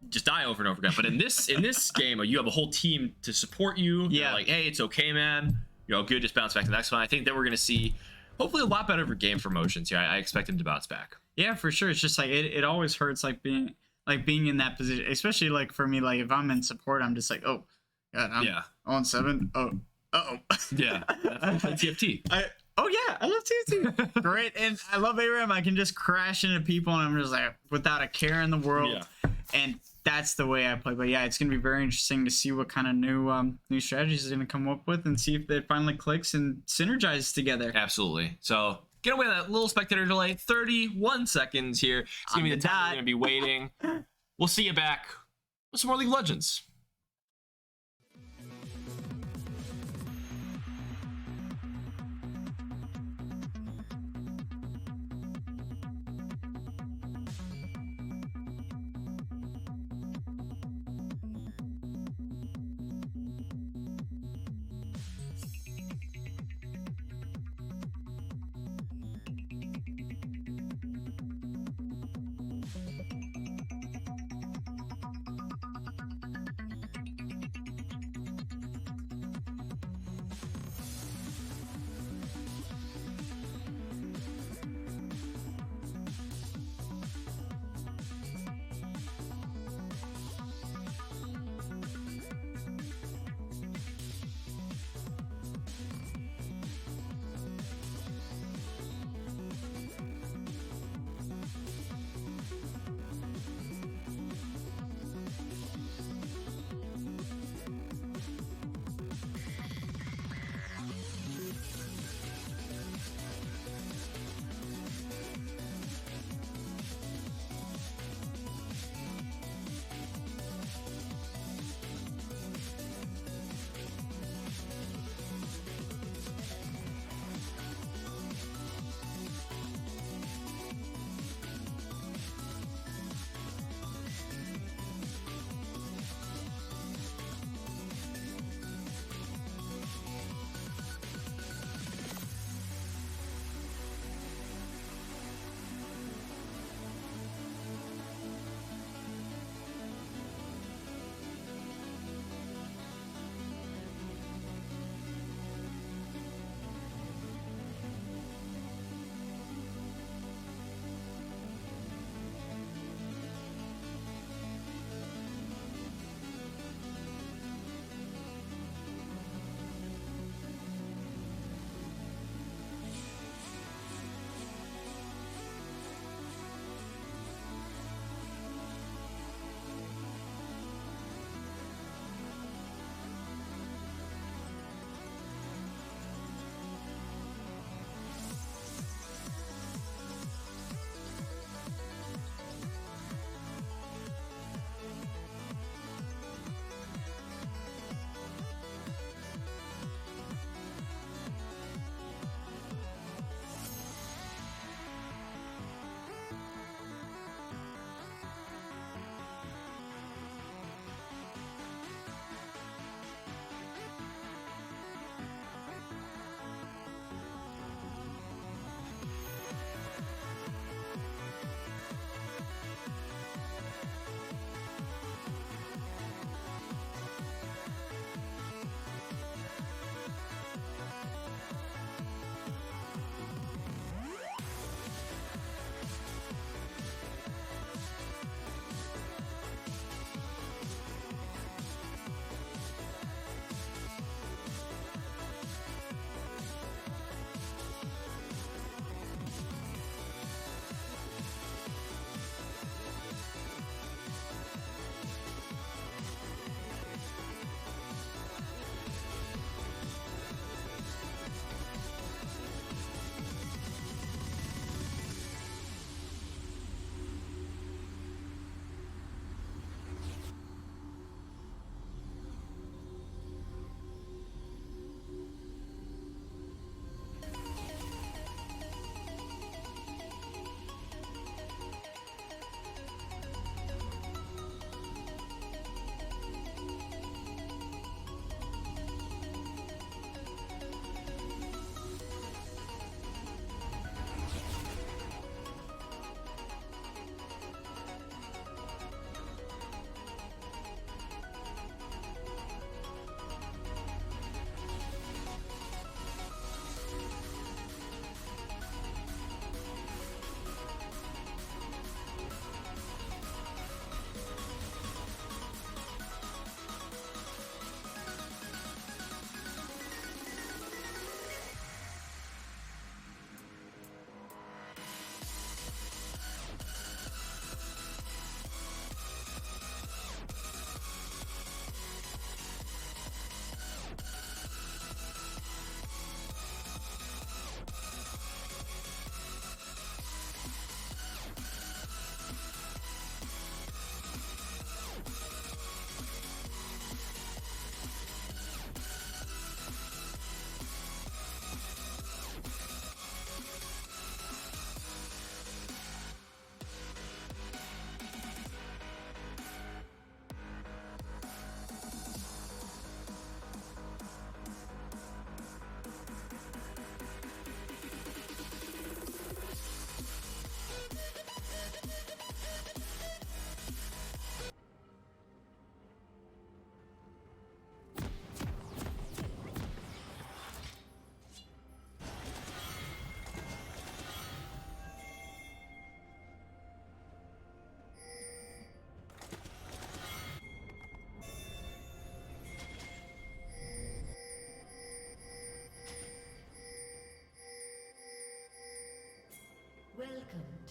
just die over and over again. But in this game, you have a whole team to support you. Yeah. They're like, hey, it's okay, man. You're all good. Just bounce back to the next one. I think that we're gonna see hopefully a lot better of a game for Motions here. I expect him to bounce back. Yeah, for sure. It's just like it always hurts like being in that position, especially like for me, like if I'm in support, I'm just like, oh god, I'm 0-7. Yeah, that's TFT. I love TFT. Great. And I love ARAM. I can just crash into people and I'm just like without a care in the world. And that's the way I play. But yeah, it's gonna be very interesting to see what kind of new strategies is gonna come up with and see if it finally clicks and synergizes together. Absolutely. So get away with that little spectator delay. 31 seconds here. It's gonna be the time we're gonna be waiting. We'll see you back with some more League of Legends.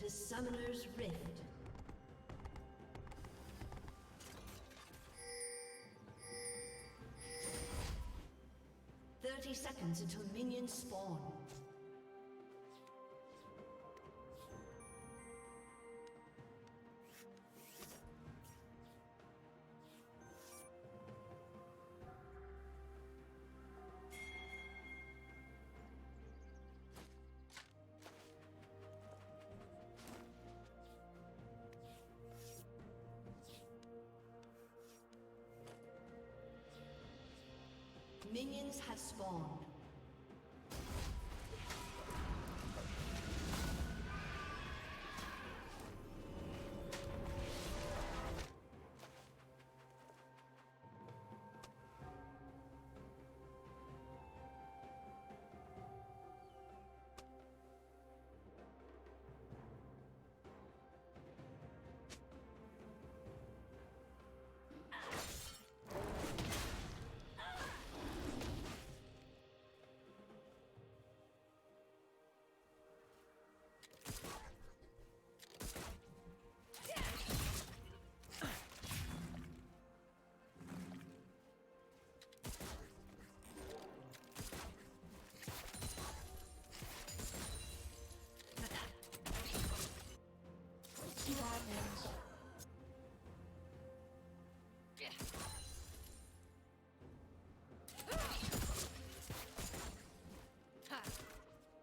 The Summoner's Rift. Seconds until minions spawn. Minions have spawned.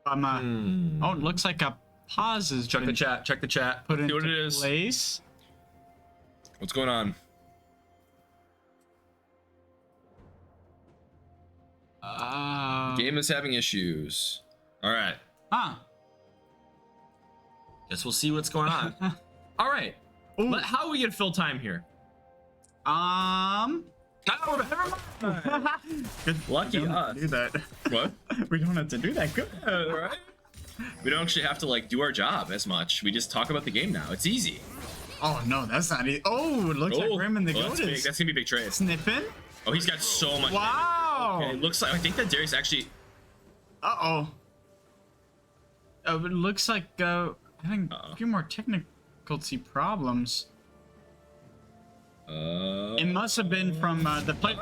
Oh, it looks like a pause is check the chat. Check the chat. Put See into what it is. place. What's going on? Game is having issues. All right. Guess we'll see what's going on. All right. How are we gonna fill time here? Lucky us. Do that. What? We don't have to do that. Good. Right? We don't actually have to like do our job as much. We just talk about the game now. It's easy. Oh no, that's not easy. Oh, it looks like Raymond the Goat is that's gonna be a big trade. sniffing. Oh, he's got so much. Wow. Okay, it looks like I think that Darius actually. Oh, it looks like having a few more technicality problems. It must have been from the play.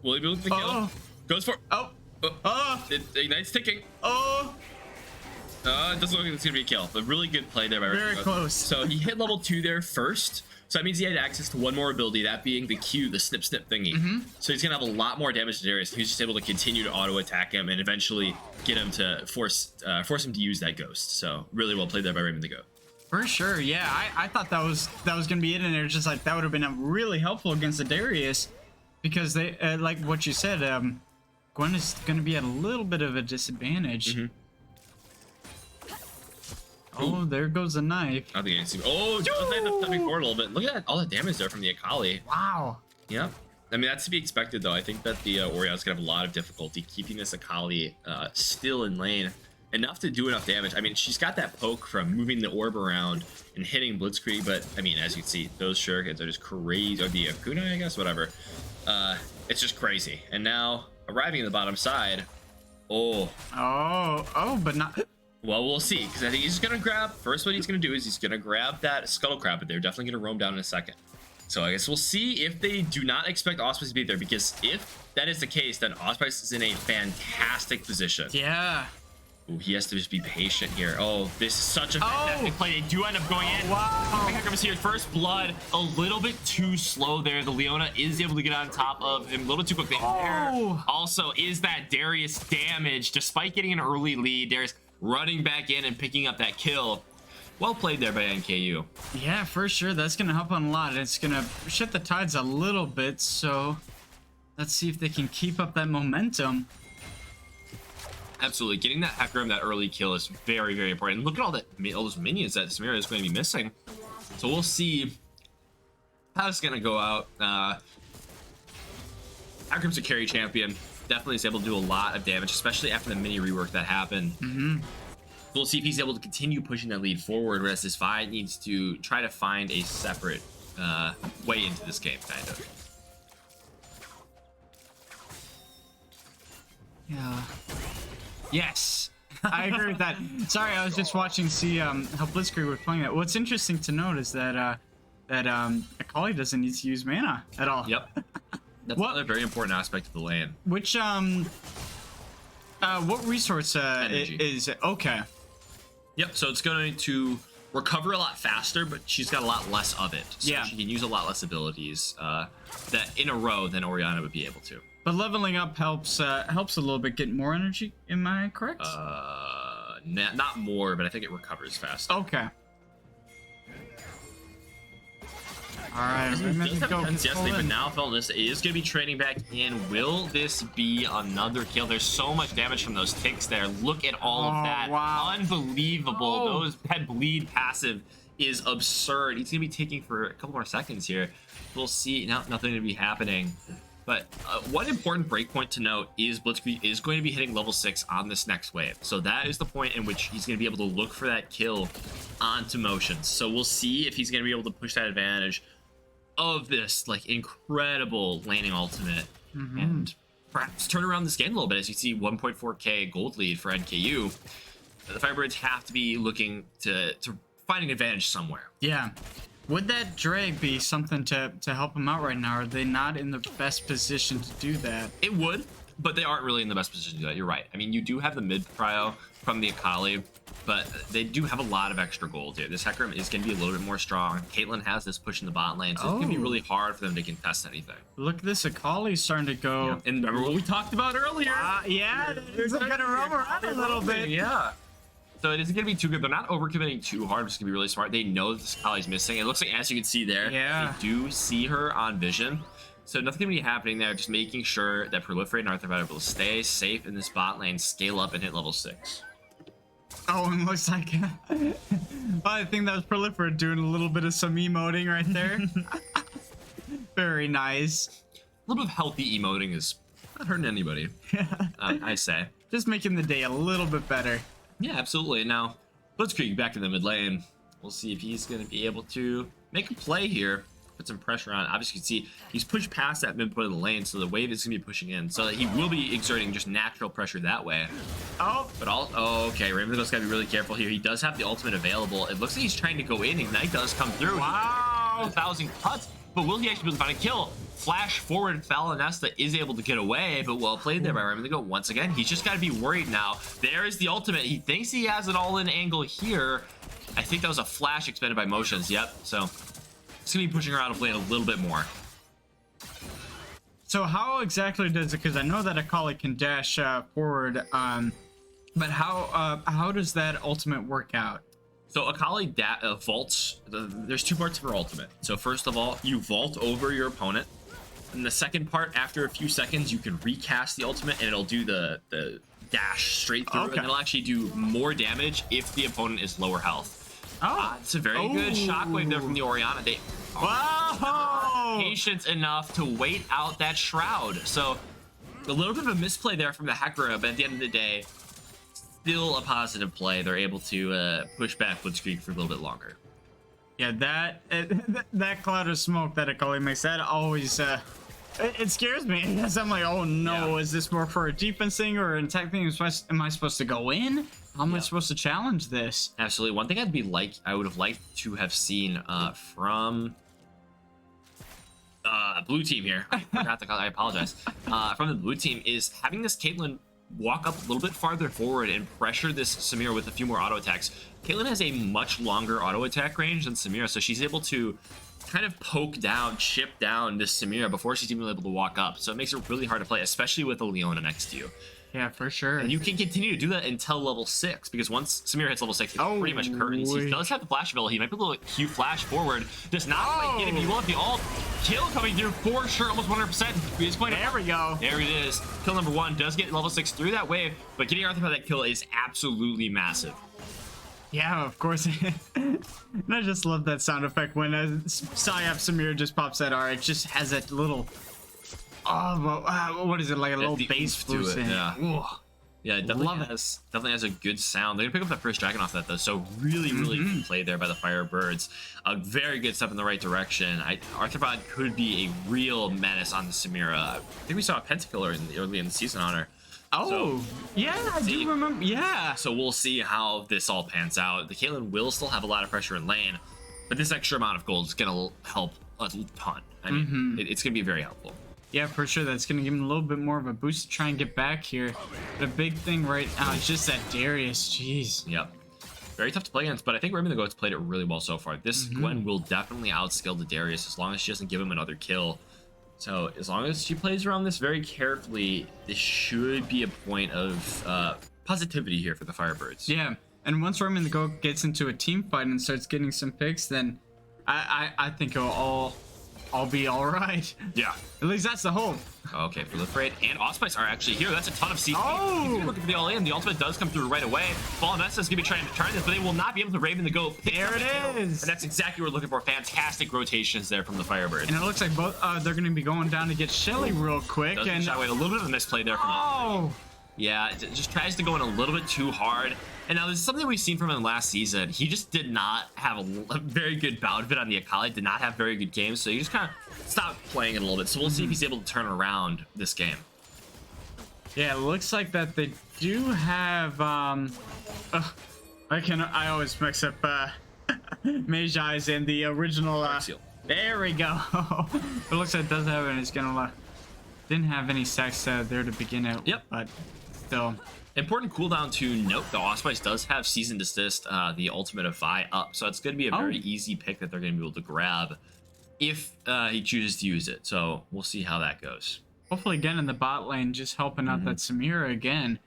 Will he be able to kill? Goes for. It ignites ticking. It doesn't look like it's gonna be a kill, but really good play there by Very close. So he hit level 2 there first. So that means he had access to one more ability, that being the Q, the snip thingy. So he's gonna have a lot more damage to Darius. He's just able to continue to auto attack him and eventually get him to force him to use that ghost. So really well played there by Raymond the Goat. For sure, yeah. I thought that was gonna be it, and it was just like that would have been really helpful against the Darius, because they like what you said. Gwen is gonna be at a little bit of a disadvantage. Oh, there goes the knife. I think I see. Oh, just ended up stepping forward a little bit. Look at that, all the damage there from the Akali. Wow. Yep. I mean, that's to be expected, though. I think that the Oriole's gonna have a lot of difficulty keeping this Akali still in lane. Enough to do enough damage. I mean, she's got that poke from moving the orb around and hitting Blitzkrieg, but I mean, as you can see, those shurikens are just crazy. Or the Akuna, I guess, whatever. It's just crazy. And now, arriving at the bottom side. But not... Well, we'll see, because I think he's gonna grab... First, what he's gonna do is he's gonna grab that Scuttle Crab, but they're definitely gonna roam down in a second. So I guess we'll see if they do not expect Osprey to be there, because if that is the case, then Osprey is in a fantastic position. Yeah. Ooh, he has to just be patient here. Oh, this is such a fantastic play. They do end up going in. Wow. Here comes here. First blood. A little bit too slow there. The Leona is able to get on top of him a little too quickly. Also, is that Darius damage? Despite getting an early lead, Darius running back in and picking up that kill. Well played there by NKU. Yeah, for sure. That's going to help on a lot. It's going to shift the tides a little bit. So let's see if they can keep up that momentum. Absolutely. Getting that Hecarim, that early kill is very, very important. And look at all those minions that Samira is going to be missing. So we'll see how it's going to go out. Hecarim's a carry champion. Definitely is able to do a lot of damage, especially after the mini rework that happened. We'll see if he's able to continue pushing that lead forward, whereas this Vi needs to try to find a separate way into this game, kind of. Yeah. Yes. I agree with that. Sorry, I was just watching see how Blitzkrieg was playing that. What's interesting to note is that Akali doesn't need to use mana at all. Yep. That's another very important aspect of the lane. Which what resource is it? Okay. Yep. So it's going to recover a lot faster, but she's got a lot less of it. So yeah. She can use a lot less abilities that in a row than Orianna would be able to. But leveling up helps a little bit, get more energy. Am I correct? Not more, but I think it recovers faster. Okay. All right. Yesterday, but now Feltness is going to be trading back in. Will this be another kill? There's so much damage from those ticks there. Look at all of that. Wow. Unbelievable. That bleed passive is absurd. He's going to be taking for a couple more seconds here. We'll see. Now, nothing to be happening. But one important breakpoint to note is Blitzkrieg is going to be hitting level 6 on this next wave. So that is the point in which he's going to be able to look for that kill onto motions. So we'll see if he's going to be able to push that advantage of this like incredible laning ultimate and perhaps turn around this game a little bit. As you see, 1.4k gold lead for NKU. The Firebirds have to be looking to find an advantage somewhere. Yeah. Would that drag be something to help them out right now? Are they not in the best position to do that? It would, but they aren't really in the best position to do that. You're right. I mean, you do have the mid prio from the Akali, but they do have a lot of extra gold here. This Hecarim is going to be a little bit more strong. Caitlyn has this push in the bot lane, so it's going to be really hard for them to contest anything. Look at this. Akali's starting to go. Yeah. And remember what we talked about earlier? Yeah, it's going to roam around a little bit. Yeah. So it isn't going to be too good. They're not overcommitting too hard. It's going to be really smart. They know that this Akali's missing. It looks like, as you can see there, they do see her on vision. So nothing going to be happening there. Just making sure that Proliferate and Arthur are able to stay safe in this bot lane, scale up, and hit level 6. Oh, it looks like I think that was Proliferate doing a little bit of some emoting right there. Very nice. A little bit of healthy emoting is not hurting anybody. I say. Just making the day a little bit better. Yeah, absolutely. Now, Blitzkrieg back to the mid lane. We'll see if he's going to be able to make a play here. Put some pressure on. Obviously, you can see he's pushed past that midpoint of the lane, so the wave is going to be pushing in. So he will be exerting just natural pressure that way. Oh. But okay. Raven's got to be really careful here. He does have the ultimate available. It looks like he's trying to go in. Ignite does come through. Wow. 1,000 cuts. But will he actually be able to find a kill? Flash forward, Falinesta is able to get away, but well played there by Ravengo. Once again, he's just got to be worried now. There is the ultimate. He thinks he has an all-in angle here. I think that was a flash expended by motions. Yep. So it's going to be pushing her out of lane a little bit more. So how exactly does it, because I know that Akali can dash forward, but how does that ultimate work out? So Akali vaults. There's two parts of her ultimate. So first of all, you vault over your opponent. And the second part, after a few seconds, you can recast the ultimate and it'll do the dash straight through. And it'll actually do more damage if the opponent is lower health. It's a very good shockwave there from the Orianna. They are patient enough to wait out that shroud. So a little bit of a misplay there from the Hecarim, but at the end of the day, still a positive play. They're able to push back Blitzkrieg for a little bit longer. Yeah, that cloud of smoke that Akali makes, that always it scares me. Because I'm like, oh no, is this more for a defense thing or an attack thing? Am I supposed to go in? How am I supposed to challenge this? Absolutely. One thing I would have liked to have seen from blue team here. I forgot the color. I apologize. From the blue team is having this Caitlyn walk up a little bit farther forward and pressure this Samira with a few more auto attacks. Caitlyn has a much longer auto attack range than Samira, so she's able to kind of poke down, chip down this Samira before she's even able to walk up. So it makes it really hard to play, especially with a Leona next to you. Yeah, for sure. And you can continue to do that until level 6, because once Samira hits level 6, it's pretty much curtains. He does have the flash ability. He might be able to Q flash forward. Does not quite get him. You will have the ult kill coming through for sure, almost 100%. He's going there we go. There it is. Kill number 1 does get level 6 through that wave, but getting Arthur by that kill is absolutely massive. Yeah, of course. And I just love that sound effect when Sayap Samira just pops that R. It just has that little... what is it, like a little bass boost in it? Yeah, it definitely has a good sound. They're gonna pick up that first dragon off that though, so really good play there by the Firebirds. A very good step in the right direction. Arthropod could be a real menace on the Samira. I think we saw a pentakiller early in the season on her. Oh, so, yeah, I do remember. Yeah. So we'll see how this all pans out. The Caitlyn will still have a lot of pressure in lane, but this extra amount of gold is going to help a ton. I mean, it's going to be very helpful. Yeah, for sure. That's going to give him a little bit more of a boost to try and get back here. The big thing right now is just that Darius. Jeez. Yep. Very tough to play against, but I think Raven the Goat's played it really well so far. This Gwen will definitely outskill the Darius as long as she doesn't give him another kill. So as long as she plays around this very carefully, this should be a point of positivity here for the Firebirds. Yeah, and once Raven the Goat gets into a team fight and starts getting some picks, then I think it'll all be all right. Yeah. At least that's the hope. Okay, Proliferate and Allspice are actually here. That's a ton of CP. Oh! He's looking for the all-in. The ultimate does come through right away. Ball Nessa is going to be trying to turn this, but they will not be able to Raven the Goat. There it is. And that's exactly what we're looking for. Fantastic rotations there from the Firebirds. And it looks like both they're going to be going down to get Shelly real quick. And wait, a little bit of a misplay there from oh! Yeah, it just tries to go in a little bit too hard. And now there's something we've seen from him last season. He just did not have a very good bout of it on the Akali, did not have very good games, so he just kind of stopped playing it a little bit. So we'll see if he's able to turn around this game. Yeah, it looks like that they do have I always mix up Mage Eyes and the original there we go. It looks like it does have it, and it's gonna didn't have any sex there to begin it. Yep. But still. Important cooldown to note, though, Allspice does have Season Desist, the ultimate of Vi up, so it's going to be a very easy pick that they're going to be able to grab if he chooses to use it. So we'll see how that goes. Hopefully, again, in the bot lane, just helping out that Samira again,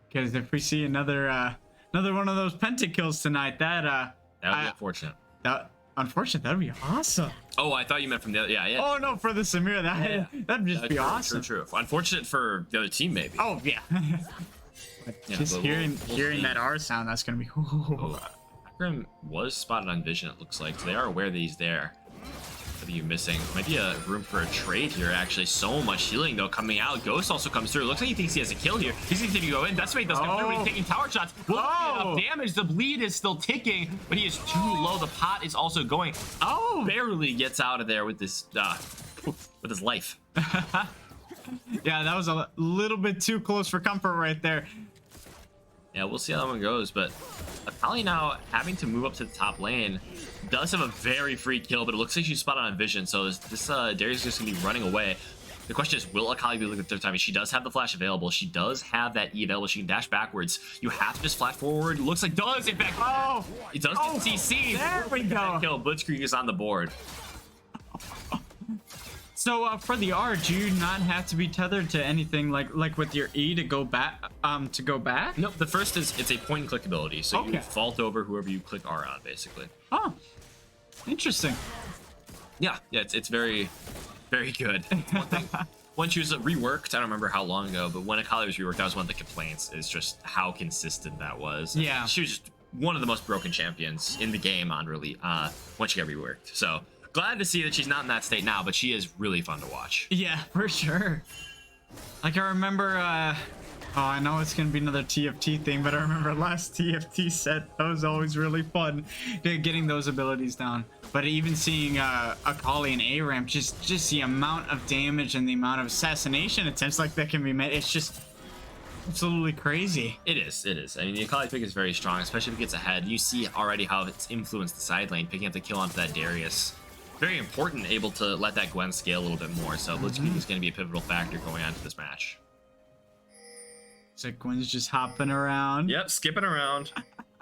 because if we see another one of those pentakills tonight, that would be unfortunate. Unfortunate, that'd be awesome. Oh, I thought you meant from the other. Yeah. Oh no, for the Samira, that'd just be awesome. True. Unfortunate for the other team, maybe. Oh yeah. Just hearing that R sound, that's gonna be. Akram was spotted on vision, it looks like, so they are aware that he's there. What are you missing? Might be a room for a trade here, actually. So much healing, though, coming out. Ghost also comes through. Looks like he thinks he has a kill here. He's going to go in. Decimate does come through, but he's taking tower shots. Enough damage. The bleed is still ticking, but he is too low. The pot is also going. Barely gets out of there with this, with his life. Yeah, that was a little bit too close for comfort right there. Yeah, we'll see how that one goes, but Akali now having to move up to the top lane does have a very free kill, but it looks like she's spotted on vision, so this Darius is just going to be running away. The question is, will Akali be looking at the third time? She does have the flash available. She does have that E available. She can dash backwards. You have to just flash forward. Looks like does, in fact. It does get CC. There we go. Kill. Blitzkrieg is on the board. So for the R, do you not have to be tethered to anything like with your E to go back? No, the first is it's a point and click ability, so you vault over whoever you click R on, basically. Oh, interesting. Yeah, it's very, very good. When she was reworked, I don't remember how long ago, but when Akali was reworked, that was one of the complaints, is just how consistent that was. Yeah. She was just one of the most broken champions in the game on really when she got reworked. So glad to see that she's not in that state now, but she is really fun to watch. Yeah, for sure. Like I remember, I know it's gonna be another TFT thing, but I remember last TFT set, that was always really fun, getting those abilities down. But even seeing Akali and A ramp, just the amount of damage and the amount of assassination attempts like that can be made, it's just absolutely crazy. It is. I mean, the Akali pick is very strong, especially if it gets ahead. You see already how it's influenced the side lane, picking up the kill onto that Darius. Very important, able to let that Gwen scale a little bit more. So Blitzkrieg is going to be a pivotal factor going on to this match. So Gwen's just hopping around. Yep, skipping around.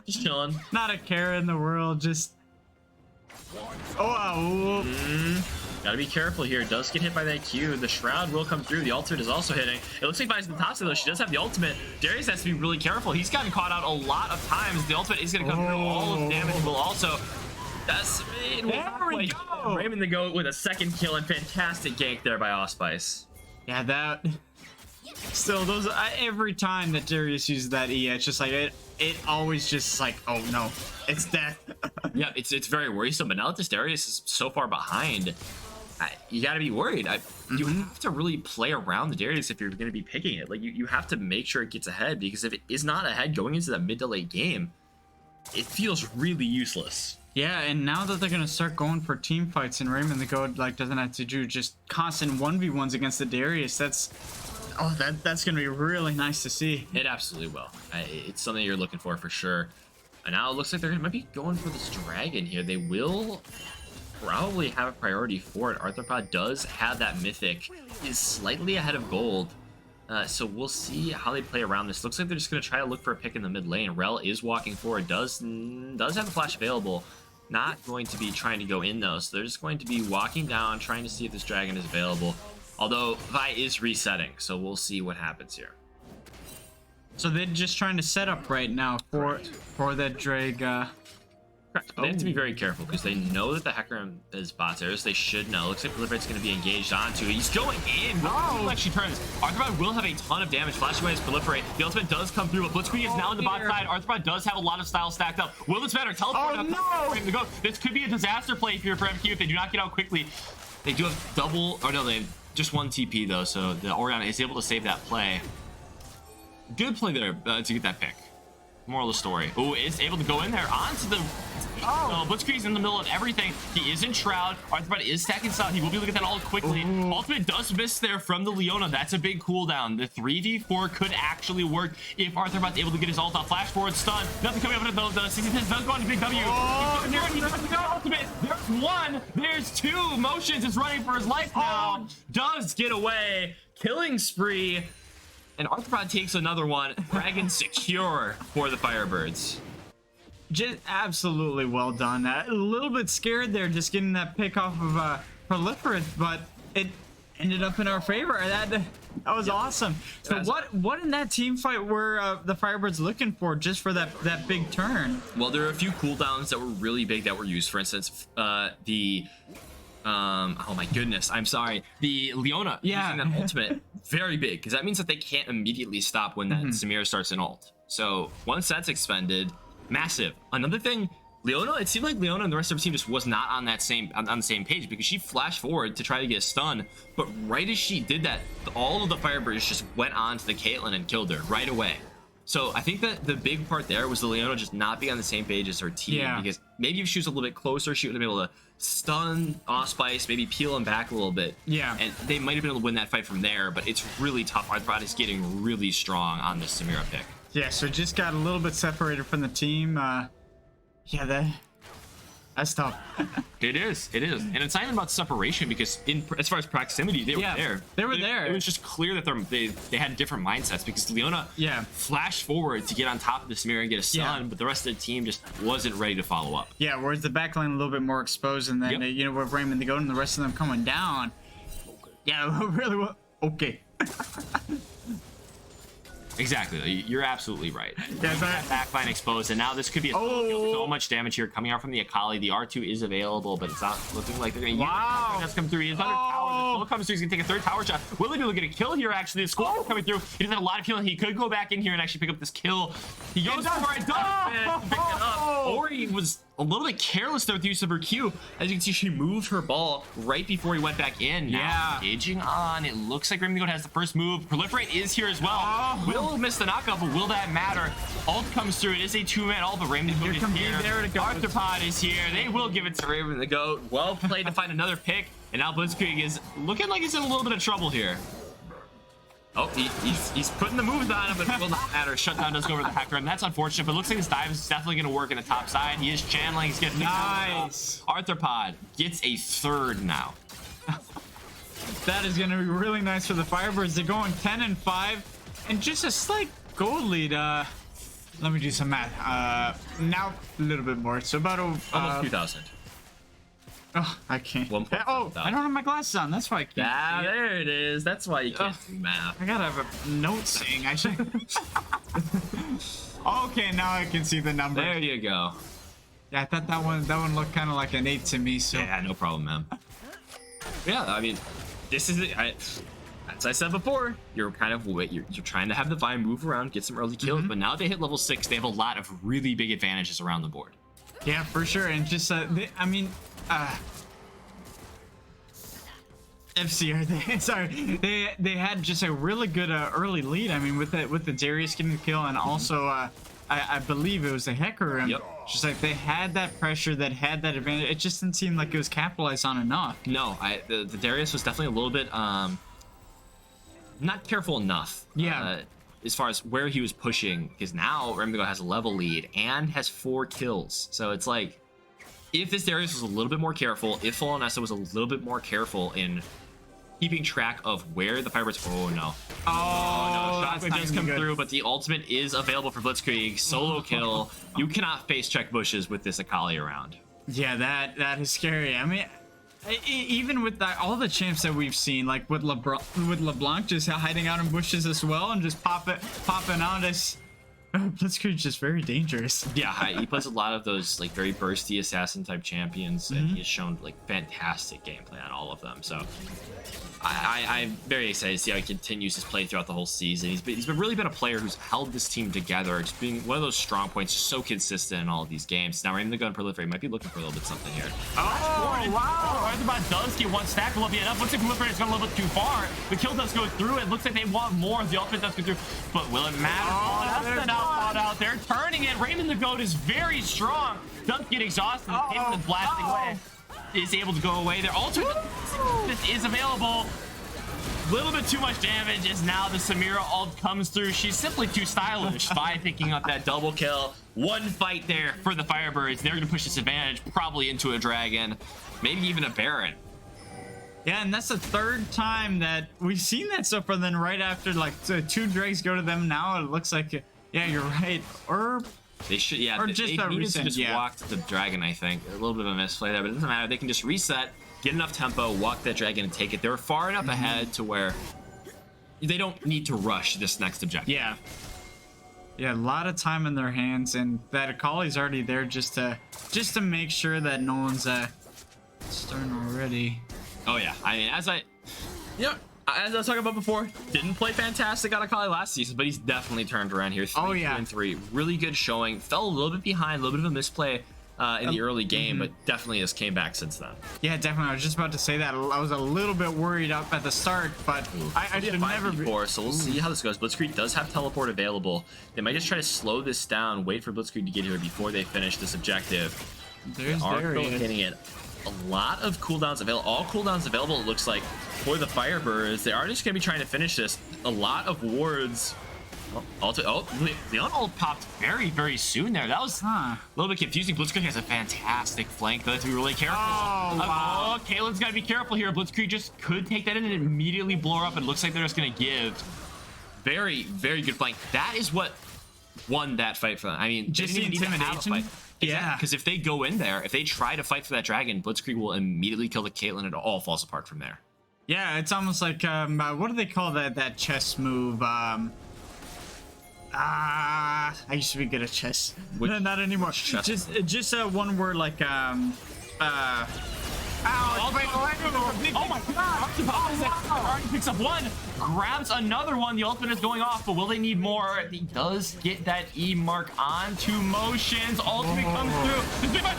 Just chilling. Not a care in the world, just... Gotta be careful here. Does get hit by that Q. The Shroud will come through. The ultimate is also hitting. It looks like Vi's in the top side, though. She does have the ultimate. Darius has to be really careful. He's gotten caught out a lot of times. The ultimate is going to come through. All of the damage will also... There we go. Raven the Goat with a second kill and fantastic gank there by Allspice. Yeah, that... Still, those every time that Darius uses that E, it's just like it always just like, oh no, it's death. Yeah, it's very worrisome. But now that this Darius is so far behind, you got to be worried. You have to really play around the Darius if you're going to be picking it. Like you have to make sure it gets ahead, because if it is not ahead going into that mid to late game, it feels really useless. Yeah, and now that they're gonna start going for team fights and Raven the Goat like doesn't have to do just constant 1v1s against the Darius, that's Oh, that's gonna be really nice to see. It absolutely will. It's something you're looking for sure. And now it looks like they're might be going for this dragon here. They will probably have a priority for it. Arthropod does have that mythic, is slightly ahead of gold. So we'll see how they play around this. Looks like they're just going to try to look for a pick in the mid lane. Rel is walking forward, does have the flash available. Not going to be trying to go in though, so they're just going to be walking down, trying to see if this dragon is available. Although Vi is resetting, so we'll see what happens here. So they're just trying to set up right now for that Drake. Correct. They have to be very careful because they know that the Hecarim is bot there, so they should know. Looks like Proliferate's going to be engaged onto. He's going in. Oh, actually turns. Arthropod will have a ton of damage. Flashing away his Proliferate. The ultimate does come through, but Blitzkrieg is now on the bot side. Arthropod does have a lot of styles stacked up. Will this matter? Teleport up to go. This could be a disaster play for MQ if they do not get out quickly. They do have double, or no, they have just one TP though, so the Orion is able to save that play. Good play there to get that pick. Moral of the story. Oh, is able to go in there onto the. Oh, Blitzkrieg's in the middle of everything. He is in Shroud. Arthropod is stacking style. He will be looking at that all quickly. Ooh. Ultimate does miss there from the Leona. That's a big cooldown. The 3v4 could actually work if Arthropod's able to get his ult off. Flash forward, stun. Nothing coming up with those. 60 does go on to big W. Ultimate. There's one. There's two. Motions is running for his life now. Does get away. Killing spree. And Arthropod takes another one. Dragon secure for the Firebirds. Just absolutely well done. A little bit scared there, just getting that pick off of Proliferate, but it ended up in our favor. That was awesome. So what in that team fight were the Firebirds looking for just for that big turn? Well, there are a few cooldowns that were really big that were used. For instance, oh my goodness, I'm sorry. The Leona using that ultimate, very big, because that means that they can't immediately stop when that Samira starts an ult. So once that's expended, massive. Another thing, Leona, it seemed like Leona and the rest of her team just was not on that on the same page, because she flashed forward to try to get a stun, but right as she did that, all of the Firebirds just went on to the Caitlyn and killed her right away. So I think that the big part there was the Leona just not being on the same page as her team, because maybe if she was a little bit closer, she would have been able to stun Allspice, maybe peel him back a little bit. Yeah. And they might have been able to win that fight from there, but it's really tough. Arthropod is getting really strong on this Samira pick. Yeah, so just got a little bit separated from the team. Yeah, that's tough. It is, and it's not even about separation, because as far as proximity, they were there. They were there. It was just clear that they had different mindsets, because Leona flashed forward to get on top of the Samira and get a stun, but the rest of the team just wasn't ready to follow up. Yeah, whereas the backline a little bit more exposed, and then you know, with Raymond the Goat and the rest of them coming down. Yeah, really well. Okay. Exactly, you're absolutely right. Yeah, that backline exposed, and now this could be so much damage here coming out from the Akali. The R2 is available, but it's not looking like they're going to use it. That's come through. He's under tower. The skull comes through. He's going to take a third tower shot. Will he be able to get a kill here? Actually, the skull coming through. He doesn't have a lot of healing. He could go back in here and actually pick up this kill. He goes for it. Does pick it up. Or he was a little bit careless there with the use of her Q. As you can see, she moved her ball right before he went back in. Now engaging on. It looks like Raymond has the first move. Proliferate is here as well. Will miss the knockout, but will that matter? Ult comes through. It is a two-man ult, but Raymond is here. Arthropod is here. They will give it to Raymond the Goat. Well played to find another pick. And now Blitzkrieg is looking like he's in a little bit of trouble here. Oh, he's putting the moves on him, but it will not matter. Shutdown does go over the Hecarim, and that's unfortunate, but it looks like this dive is definitely going to work in the top side. He is channeling. He's getting nice. Arthropod gets a third now. That is going to be really nice for the Firebirds. They're going 10-5, and just a slight goal lead. Let me do some math. Now a little bit more. So about almost 2,000. Oh, I can't. Oh, I don't have my glasses on. That's why I can't. Ah, there it is. That's why you can't do math. I gotta have a note saying I should. Okay, now I can see the number. There you go. Yeah, I thought that one looked kind of like an 8 to me. So yeah, no problem, man. Yeah, I mean, this is it. As I said before, you're kind of you're trying to have the Vine move around, get some early kills, but now they hit level 6. They have a lot of really big advantages around the board. Yeah, for sure, and just I mean. FCR, sorry, they had just a really good early lead. I mean, with the Darius getting the kill, and also I believe it was the Hecarim. Yep. Just like they had that pressure, that had that advantage. It just didn't seem like it was capitalized on enough. No, the Darius was definitely a little bit not careful enough. Yeah. As far as where he was pushing, because now Remdigo has a level lead and has 4 kills. So it's like, if this Darius was a little bit more careful, if Fallenessa was a little bit more careful in keeping track of where the Firebirds... Oh, no. Oh, no. Shockwave does come through, but the ultimate is available for Blitzkrieg. Solo kill. You cannot face check bushes with this Akali around. Yeah, that is scary. I mean, even with that, all the champs that we've seen, like with LeBlanc just hiding out in bushes as well and just popping out as... Blitzkrieg's just very dangerous. Yeah, he plays a lot of those like very bursty assassin type champions, and he has shown like fantastic gameplay on all of them. So I'm very excited to see how he continues his play throughout the whole season. He's really been a player who's held this team together, just being one of those strong points, so consistent in all of these games. Now, Raymond the Gun Proliferate might be looking for a little bit something here. Oh, wow. Arthurbot does get one stack, will be enough. Looks like Proliferate has gone a little bit too far. The kill does go through. It looks like they want more. The ultimate does go through, but will it matter? Oh, that's an out there. Turning it. Raymond the Goat is very strong. Does get exhausted. Him blasting away. Is able to go away. Their ultimate is available. Little bit too much damage as now the Samira ult comes through. She's simply too stylish by picking up that double kill. One fight there for the Firebirds. They're going to push this advantage probably into a dragon, maybe even a Baron. Yeah, and that's the 3rd time that we've seen that so far. Then right after, like, 2 dregs go to them now, it looks like, yeah, you're right. Or they should, yeah, or just they needed to just walk to the dragon, I think. A little bit of a misplay there, but it doesn't matter. They can just reset, get enough tempo, walk that dragon, and take it. They're far enough ahead to where they don't need to rush this next objective. Yeah. Yeah, a lot of time in their hands, and that Akali's already there just to make sure that no one's starting already. Oh yeah, I mean, as I was talking about before, didn't play fantastic on Akali last season, but he's definitely turned around here. 3-3, really good showing. Fell a little bit behind, a little bit of a misplay in the early game, but definitely has came back since then. Yeah, definitely. I was just about to say that. I was a little bit worried up at the start, but I should never be. So we'll see how this goes. Blitzkrieg does have teleport available. They might just try to slow this down, wait for Blitzkrieg to get here before they finish this objective. They are hitting it. A lot of cooldowns available. All cooldowns available, it looks like, for the Firebirds. They are just going to be trying to finish this. A lot of wards. The ult popped very, very soon there. That was a little bit confusing. Blitzkrieg has a fantastic flank, though. They have to be really careful. Oh, wow. Kalen's got to be careful here. Blitzkrieg just could take that in and immediately blow her up. It looks like they're just going to give. Very, very good flank. That is what won that fight for them. I mean, just the intimidation. Yeah, because if they go in there, if they try to fight for that dragon, Blitzkrieg will immediately kill the Caitlyn, and it all falls apart from there. Yeah, it's almost like what do they call that chess move? I used to be good at chess. Not anymore. Chess? Just one word like Oh my god! Already picks up one, grabs another one. The ultimate is going off, but will they need more? He does get that E mark onto Motions. Ultimate comes through. This big fight,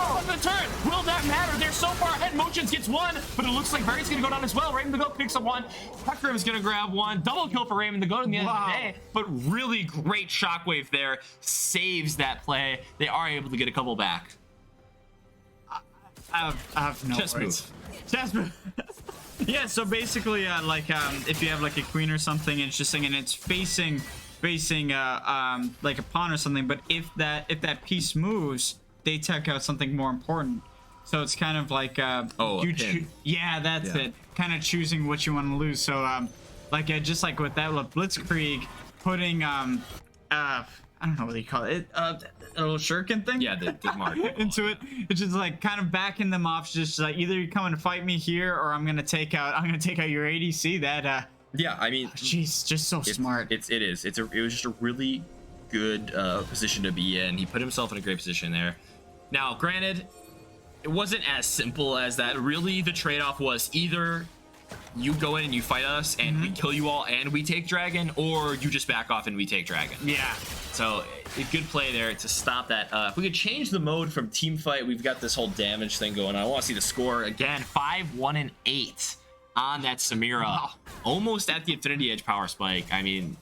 on the turn. Will that matter? They're so far ahead. Motions gets one, but it looks like Barry's gonna go down as well. Raymond the Goat picks up one. Tucker is gonna grab one. Double kill for Raymond the Goat in the end of the day. But really great shockwave there. Saves that play. They are able to get a couple back. I have no words. Chess move. Yeah, so basically, if you have like a queen or something, it's just saying, and it's facing like a pawn or something. But if that piece moves, they take out something more important. So it's kind of like a pin. Yeah, that's it. Kind of choosing what you want to lose. So just like with that with Blitzkrieg, putting I don't know what you call it. A little shuriken thing? Yeah, the mark. Into it. It's just like kind of backing them off, just like either you come and fight me here or I'm gonna take out your ADC. That yeah, I mean, she's just so smart. It was just a really good position to be in. He put himself in a great position there. Now, granted, it wasn't as simple as that. Really, the trade-off was either you go in and you fight us and we kill you all and we take dragon, or you just back off and we take dragon. Yeah. So a good play there to stop that. If we could change the mode from team fight, we've got this whole damage thing going on. I want to see the score again. 5-1-8 on that Samira. Wow. Almost at the Infinity Edge power spike. I mean,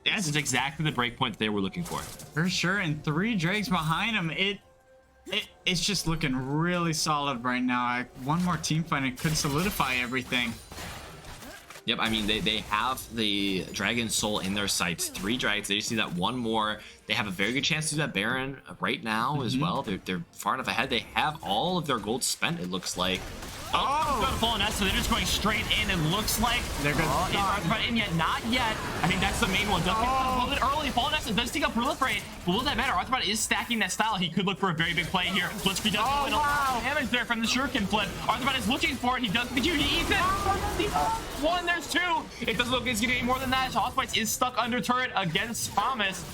this is exactly the breakpoint that they were looking for. For sure, and 3 drakes behind him. It's just looking really solid right now. One more team fight, it could solidify everything. Yep, I mean, they have the Dragon Soul in their sights. 3 dragons. They just need that one more. They have a very good chance to do that Baron right now as well. They're far enough ahead. They have all of their gold spent, it looks like. Oh, going to fall on S, so they're just going straight in. It looks like they're going to start in yet. Not yet. I think that's the main one. Does get a little bit early. Fallen S does take up proliferate, but will that matter? Arthur is stacking that style. He could look for a very big play here. Blitzkrieg does a little damage there from the shuriken flip. Arthur is looking for it. He does the Q. He eats it. One, there's 2. It doesn't look like he's getting any more than that. So Arthur is stuck under turret against Thomas.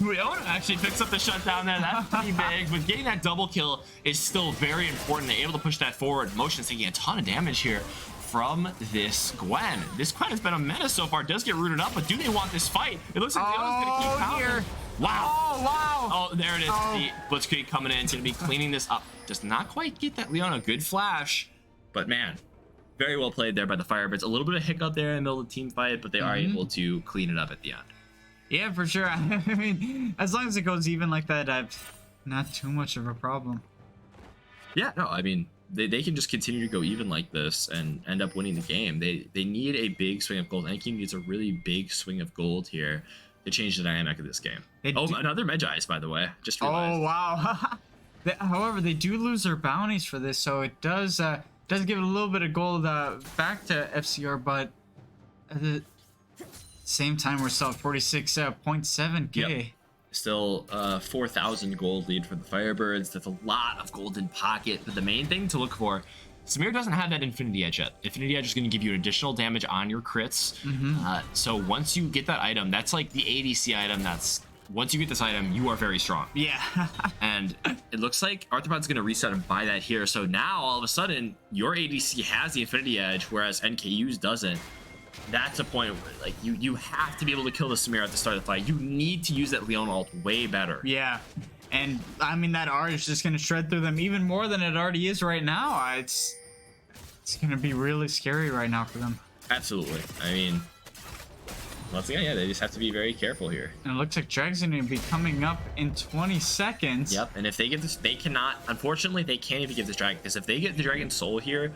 Leona actually picks up the shutdown there. That's pretty big, but getting that double kill is still very important. They're able to push that forward. Motion's taking a ton of damage here from this Gwen. This Gwen has been a menace so far. Does get rooted up, but do they want this fight? It looks like Leona's gonna keep pounding. Wow. Oh, there it is. The Blitzkrieg coming in. It's gonna be cleaning this up. Does not quite get that Leona. Good flash, but man, very well played there by the Firebirds. A little bit of hiccup there in the middle of the team fight, but they are able to clean it up at the end. Yeah, for sure. I mean, as long as it goes even like that, not too much of a problem. Yeah, no, I mean, they can just continue to go even like this and end up winning the game. They need a big swing of gold. Any team needs a really big swing of gold here to change the dynamic of this game. Another Medjai's, by the way. Just realized. Oh, wow. However, they do lose their bounties for this, so it does give a little bit of gold back to FCR, but at the same time, we're still at 46.7k. Yep. Still 4,000 gold lead for the Firebirds. That's a lot of gold in pocket, but the main thing to look for, Samir doesn't have that Infinity Edge yet. Infinity Edge is going to give you additional damage on your crits. So once you get that item, that's like the ADC item. Once you get this item, you are very strong. Yeah. And it looks like Arthropod's going to reset and buy that here. So now, all of a sudden, your ADC has the Infinity Edge, whereas NKU's doesn't. That's a point where, like, you have to be able to kill the Samir at the start of the fight. You need to use that Leona ult way better. Yeah. And, I mean, that R is just going to shred through them even more than it already is right now. It's going to be really scary right now for them. Absolutely. I mean, once again, yeah, they just have to be very careful here. And it looks like Drag's going to be coming up in 20 seconds. Yep, and if they get this, they cannot, unfortunately, they can't even give this Dragon, because if they get the Dragon Soul here,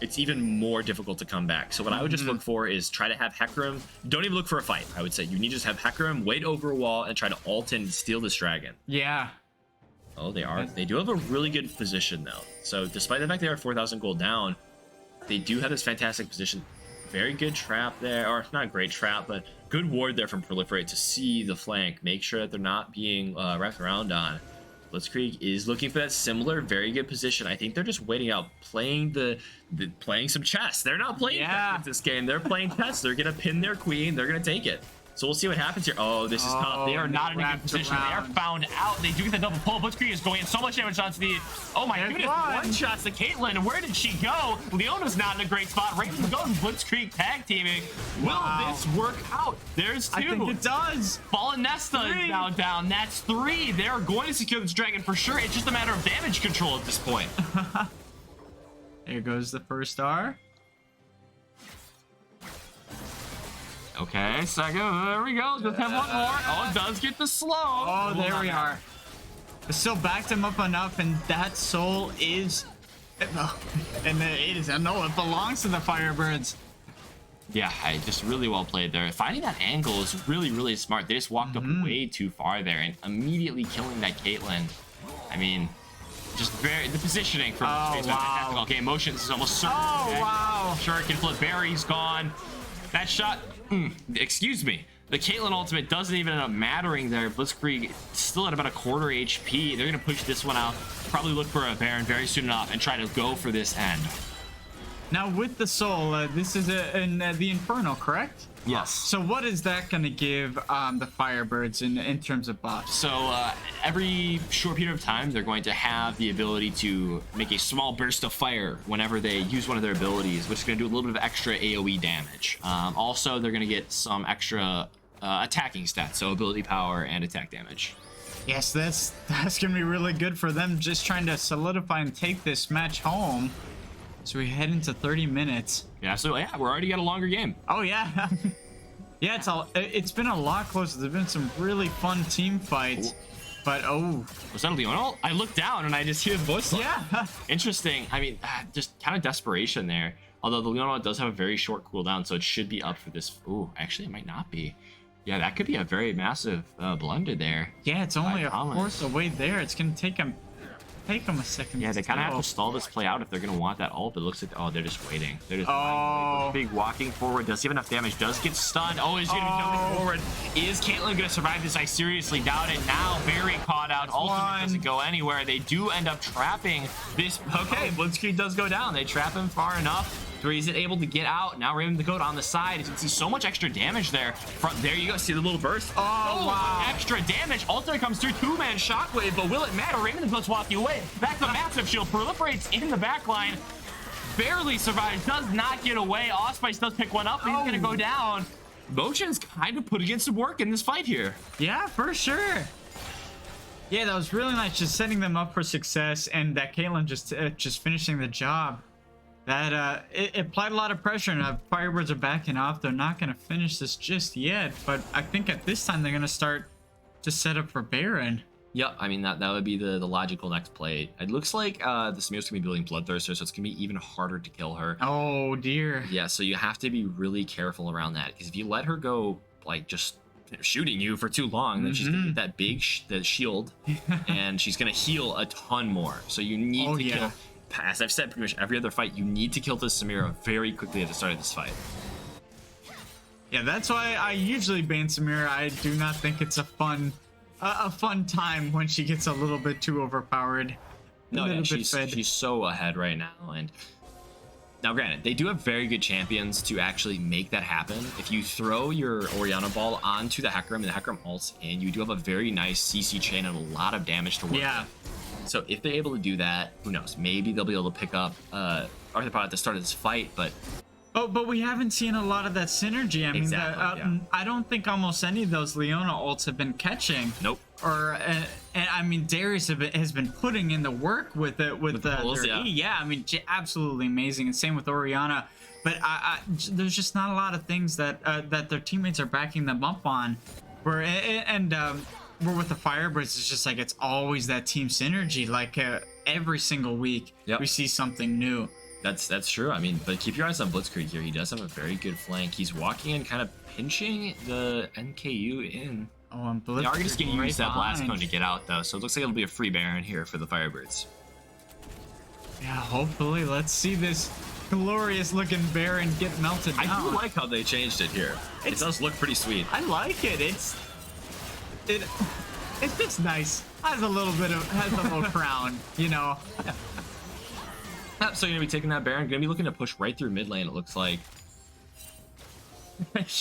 it's even more difficult to come back. So what I would just look for is try to have Hecarim. Don't even look for a fight, I would say. You need to just have Hecarim wait over a wall and try to ult and steal this dragon. Yeah. Oh, they do have a really good position, though. So despite the fact they are 4,000 gold down, they do have this fantastic position. Very good trap there, or not a great trap, but good ward there from Proliferate to see the flank. Make sure that they're not being wrapped around on. Blitzkrieg is looking for that similar, very good position. I think they're just waiting out, playing playing some chess. They're not playing chess with this game. They're playing chess. They're gonna pin their queen. They're gonna take it. So we'll see what happens here. Oh, this is tough. They are not in a good position. They are found out. They do get the double pull. Blitzkrieg is going in so much damage onto the... Oh my goodness, one shots to Caitlyn. Where did she go? Leona's not in a great spot. Raven's going Blitzkrieg tag teaming. Will this work out? There's 2. I think it does. Fallen Nesta is now down. That's 3. They're going to secure this dragon for sure. It's just a matter of damage control at this point. There goes the first R. Okay, second. There we go. Just have one more. Oh, it does get the slow. Oh, there we are. But still backed him up enough, and that soul is... And it is... No, it belongs to the Firebirds. Yeah, just really well played there. Finding that angle is really, really smart. They just walked up way too far there and immediately killing that Caitlyn. I mean, just the positioning for fantastic. Okay, Motions is almost certain. Oh, wow. Shuriken flip. Barry's gone. That shot... excuse me. The Caitlyn ultimate doesn't even end up mattering there. Blitzkrieg still at about a quarter HP. They're going to push this one out. Probably look for a Baron very soon enough and try to go for this end. Now with the soul, this is the Inferno, correct? Yes. So what is that going to give the Firebirds in terms of buffs? So every short period of time, they're going to have the ability to make a small burst of fire whenever they use one of their abilities, which is going to do a little bit of extra AoE damage. Also, they're going to get some extra attacking stats, so ability power and attack damage. Yes, that's going to be really good for them, just trying to solidify and take this match home. So we head into 30 minutes. Yeah, so yeah, we're already got a longer game. Oh yeah. Yeah, it's been a lot closer. There's been some really fun team fights. But was that a Leona? I looked down and I just hear the voice line. Yeah. Interesting. I mean, just kind of desperation there. Although the Leona does have a very short cooldown, so it should be up for this. Ooh, actually, it might not be. Yeah, that could be a very massive blunder there. Yeah, it's only a fourth away there. It's going to take him a second. Yeah, they kind of have to stall this play out if they're going to want that ult, but it looks like, oh, they're just waiting. They're just big walking forward. Does he have enough damage? Does get stunned. Oh, he's going to be jumping forward. Is Caitlyn going to survive this? I seriously doubt it. Now, very caught out. Ultimate doesn't go anywhere. They do end up trapping this. Okay, Blitzkrieg does go down. They trap him far enough where he's able to get out. Now Raymond the Goat on the side. You can see so much extra damage there. There you go. See the little burst? Oh, wow. Extra damage. Ultimate comes through. Two-man shockwave, but will it matter? Raymond the Goat's walking away. That's a massive shield. Proliferates in the back line. Barely survives. Does not get away. Allspice does pick one up. He's going to go down. Motion's kind of putting in some work in this fight here. Yeah, for sure. Yeah, that was really nice. Just setting them up for success, and that Caitlyn just finishing the job. That it applied a lot of pressure, and Firebirds are backing off. They're not going to finish this just yet, but I think at this time they're going to start to set up for Baron. Yep, I mean that would be the logical next play. It looks like the Samir's gonna be building Bloodthirster, so it's gonna be even harder to kill her. Oh dear. Yeah, so you have to be really careful around that, because if you let her go like just shooting you for too long, then she's gonna get that big shield, and she's gonna heal a ton more. So you need to kill. As I've said pretty much every other fight, you need to kill this Samira very quickly at the start of this fight. Yeah, that's why I usually ban Samira. I do not think it's a fun time when she gets a little bit too overpowered. No, yeah, she's so ahead right now. And now, granted, they do have very good champions to actually make that happen. If you throw your Orianna ball onto the Hecarim and the Hecarim ults in, you do have a very nice CC chain and a lot of damage to work with. So if they're able to do that, who knows? Maybe they'll be able to pick up Arthropod at the start of this fight, but... Oh, but we haven't seen a lot of that synergy. I mean, I don't think almost any of those Leona ults have been catching. Nope. Or, and I mean, Darius has been putting in the work with the pulls, E. Yeah, I mean, absolutely amazing. And same with Orianna. But there's just not a lot of things that their teammates are backing them up on. We're with the Firebirds, it's just like it's always that team synergy. Like every single week, we see something new. That's true. I mean, but keep your eyes on Blitzkrieg here. He does have a very good flank. He's walking in, kind of pinching the NKU in. Oh, and they are just going to use that blast cone to get out, though. So it looks like it'll be a free Baron here for the Firebirds. Yeah, hopefully. Let's see this glorious-looking Baron get melted down. I do like how they changed it here. It does look pretty sweet. I like it. It fits nice. Has a little crown, you know. So you're gonna be taking that Baron. Gonna be looking to push right through mid lane. It looks like. Oh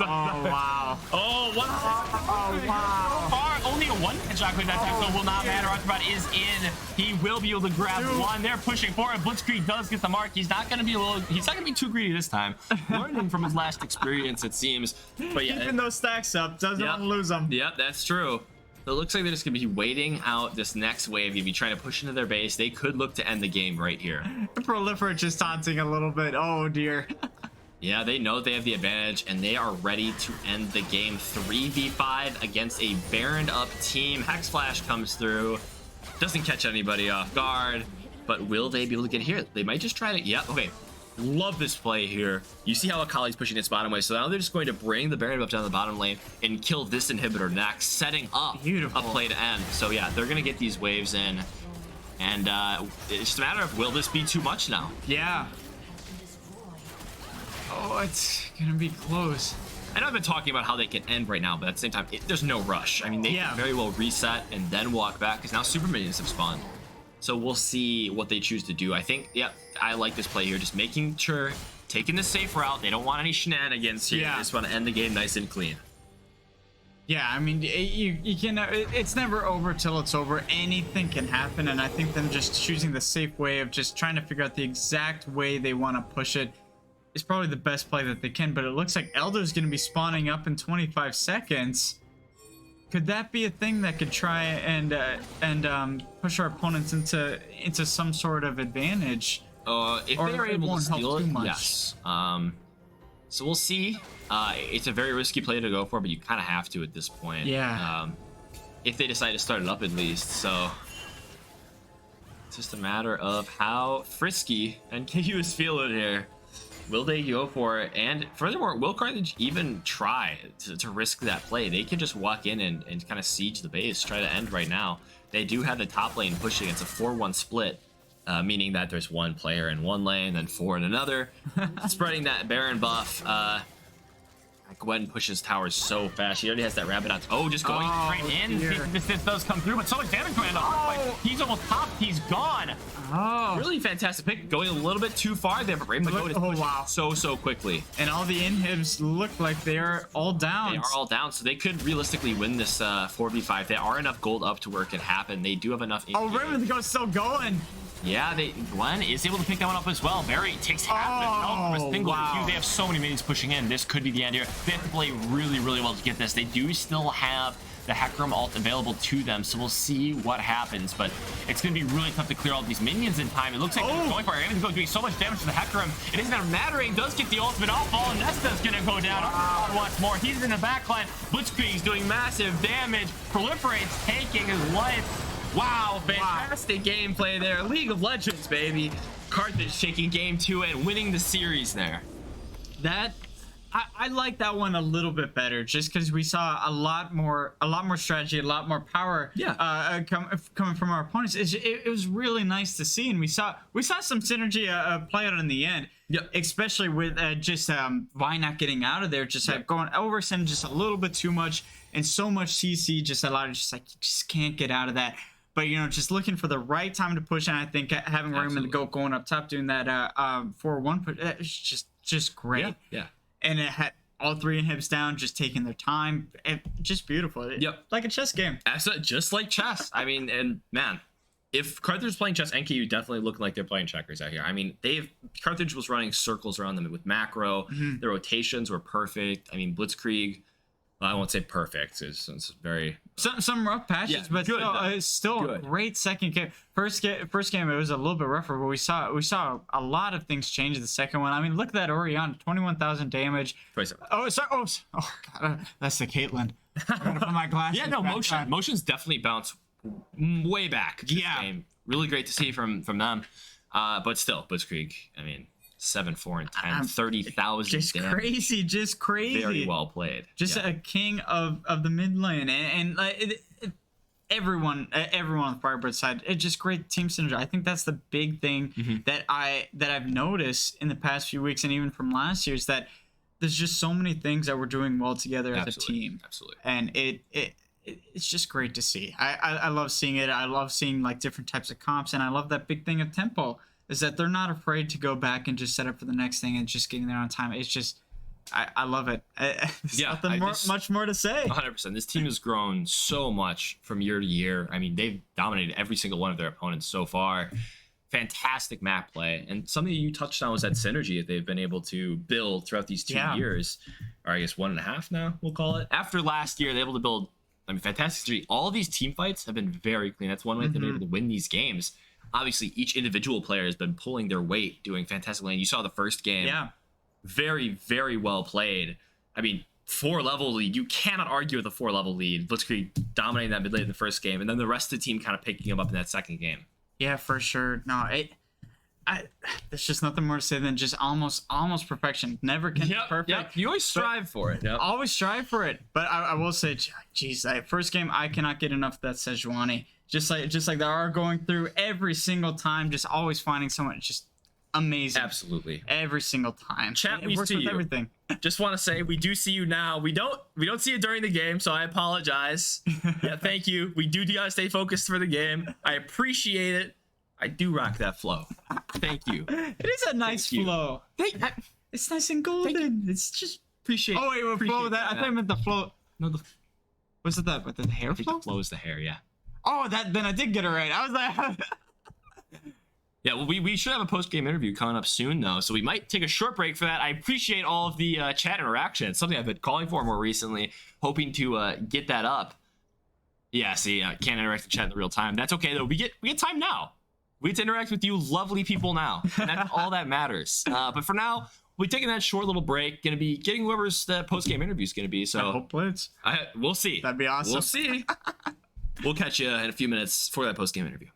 wow! Oh what? Oh wow! Far only a one-man shockwave that time, so will not matter. Arthropod is in. He will be able to grab one. They're pushing forward. Blitzkrieg does get the mark. He's not gonna be too greedy this time. Learning from his last experience, it seems. But yeah, keeping those stacks up doesn't want to lose them. Yep, that's true. So it looks like they're just going to be waiting out this next wave. You'd be trying to push into their base. They could look to end the game right here. Proliferate just taunting a little bit. Oh, dear. Yeah, they know they have the advantage, and they are ready to end the game. 3v5 against a Baron up team. Hex Flash comes through. Doesn't catch anybody off guard. But will they be able to get here? They might just try to... Yep, okay. Love this play here. You see how Akali's pushing its bottom way, so now they're just going to bring the Baron buff down the bottom lane and kill this inhibitor next, setting up a play to end. So yeah, they're gonna get these waves in, and it's just a matter of, will this be too much now? Yeah. Oh, it's gonna be close. I know I've been talking about how they can end right now, but at the same time, there's no rush. I mean, they can very well reset and then walk back, because now super minions have spawned. So we'll see what they choose to do. I think, I like this play here. Just making sure, taking the safe route. They don't want any shenanigans here. They just want to end the game nice and clean. Yeah, I mean, you can. It's never over till it's over. Anything can happen, and I think them just choosing the safe way of just trying to figure out the exact way they want to push it is probably the best play that they can. But it looks like Elder's going to be spawning up in 25 seconds. Could that be a thing that could try and push our opponents into some sort of advantage? If they are able to steal it, yes. So we'll see. It's a very risky play to go for, but you kind of have to at this point. Yeah. If they decide to start it up at least, so it's just a matter of how frisky NKU is feeling here. Will they go for it? And furthermore, will Carthage even try to risk that play? They can just walk in and kind of siege the base, try to end right now. They do have the top lane pushing. It's a 4-1 split, meaning that there's one player in one lane, then 4 in another, spreading that Baron buff. Gwen pushes towers so fast. She already has that rabbit out. Oh, just going straight in. This does come through, but so much damage going on. He's almost popped. He's gone. Really fantastic pick. Going a little bit too far there, but Rainbow Goat is pushing so quickly. And all the inhibs look like they're all down. They are all down, so they could realistically win this 4v5. There are enough gold up to where it can happen. They do have enough. Oh, Rainbow Goat's still going. Yeah, Gwen is able to pick that one up as well. Barry takes half of it. They have so many minions pushing in. This could be the end here. They have to play really, really well to get this. They do still have the Hecarim ult available to them, so we'll see what happens. But it's going to be really tough to clear all these minions in time. It looks like they're going for it. Raven's going doing so much damage to the Hecarim. It isn't even mattering. Does get the ultimate off. All Nesta's going to go down once more. He's in the backline. Blitzkrieg's doing massive damage. Proliferate's taking his life. Wow, fantastic gameplay there. League of Legends, baby. Carthage taking game 2 and winning the series there. I like that one a little bit better, just because we saw a lot more strategy, a lot more power coming from our opponents. It was really nice to see, and we saw some synergy play out in the end. Yep. Especially with just Vi not getting out of there, just going over sending just a little bit too much, and so much CC just allowed just like you just can't get out of that. But you know, just looking for the right time to push, and I think having Raymond going up top doing that 4-1 push, it's just great. Yeah. And it had all 3 inhibs down, just taking their time. Just beautiful. Like a chess game. Absolutely, just like chess. I mean, and man, if Carthage is playing chess, NKU definitely look like they're playing checkers out here. I mean, Carthage was running circles around them with macro. Mm-hmm. The rotations were perfect. I mean, Blitzkrieg, well, I won't say perfect. It's very some rough patches, but still a great second game. First game it was a little bit rougher, but we saw a lot of things change in the second one. I mean, look at that Orion, 21,000 damage. 27. Oh, sorry. Oh God, that's the Caitlyn. I'm gonna put my glasses. Yeah, no, motion's definitely bounced way back. Game. Really great to see from them. But still, Blitzkrieg, I mean, 7-4 and 10, 30,000 just crazy. Very well played. Just a king of the mid lane, and everyone on the Firebird side, it's just great team synergy. I think that's the big thing that I've noticed in the past few weeks, and even from last year, is that there's just so many things that we're doing well together as a team. Absolutely. And it's just great to see. I love seeing it. I love seeing like different types of comps, and I love that big thing of tempo. Is that they're not afraid to go back and just set up for the next thing and just getting there on time. It's just, I love it. There's much more to say. 100%. This team has grown so much from year to year. I mean, they've dominated every single one of their opponents so far. Fantastic map play. And something you touched on was that synergy that they've been able to build throughout these 2 years. Or I guess 1.5 now, we'll call it. After last year, they're able to build, fantastic synergy. All these team fights have been very clean. That's one way they've been able to win these games. Obviously, each individual player has been pulling their weight, doing fantastically. And you saw the first game. Yeah. Very, very well played. I mean, 4-level lead. You cannot argue with a 4-level lead. Blitzkrieg dominating that mid lane in the first game, and then the rest of the team kind of picking him up in that second game. Yeah, for sure. No, there's just nothing more to say than just almost perfection. Never can be perfect. Yep. You always strive for it. Yep. Always strive for it. But I will say, geez, first game, I cannot get enough of that Sejuani. Just like they are going through every single time, just always finding someone just amazing. Absolutely. Every single time. Chat, we see you. Everything. Just want to say we do see you now. We don't see it during the game, so I apologize. Thank you. We do gotta stay focused for the game. I appreciate it. I do rock that flow. Thank you. It is a nice flow. It's nice and golden. It's just appreciate. Oh wait, what flow that? I thought I meant the flow. No, was it that? But the hair flow? The flow is the hair. Yeah. Oh, then I did get it right. I was like. Yeah, well, we should have a post-game interview coming up soon, though, so we might take a short break for that. I appreciate all of the chat interaction. It's something I've been calling for more recently, hoping to get that up. Yeah, see, can't interact with chat in the real time. That's okay, though. We get time now. We get to interact with you lovely people now, and that's all that matters. But for now, we're taking that short little break. Going to be getting whoever's the post-game interview is going to be. So I hope it's. We'll see. That'd be awesome. We'll see. We'll catch you in a few minutes for that post-game interview.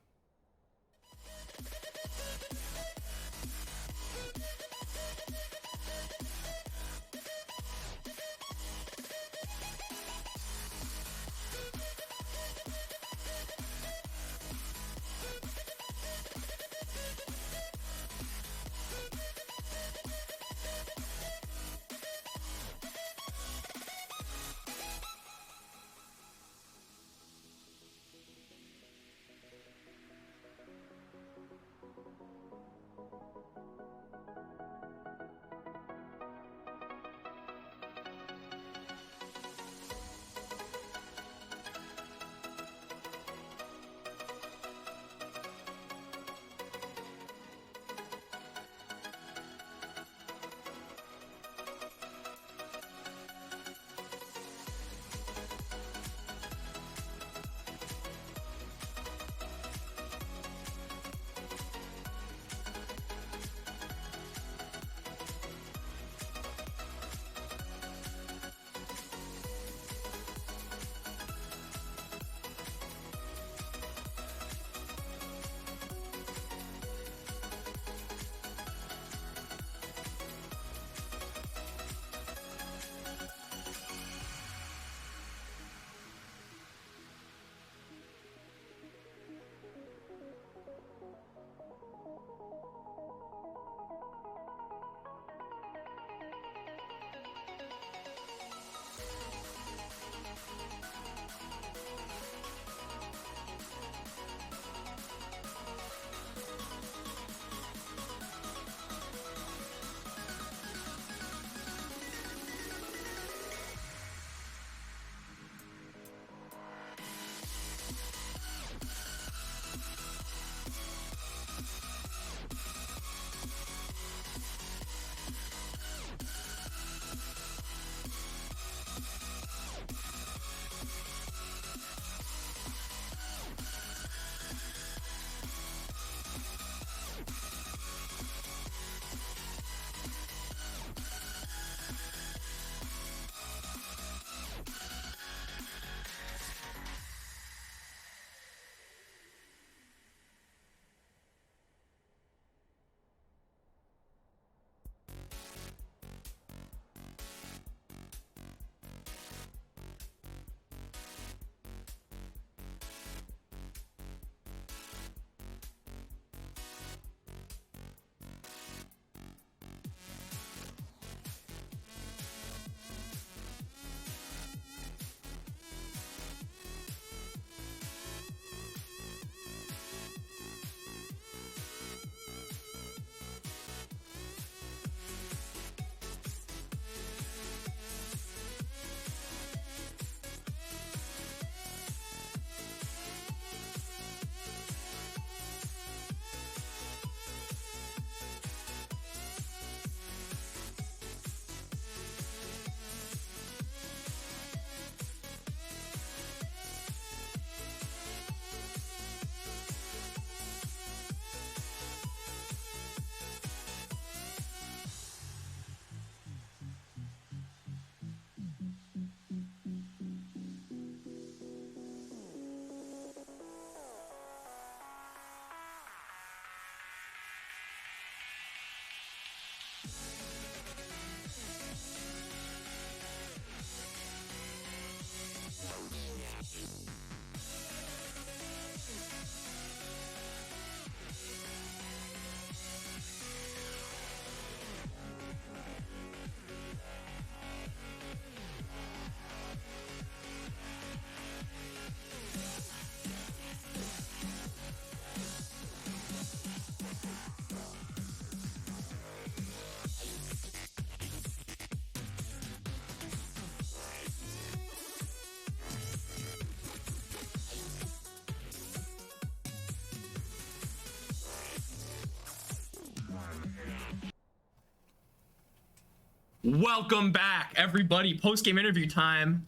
Welcome back, everybody. Post-game interview time.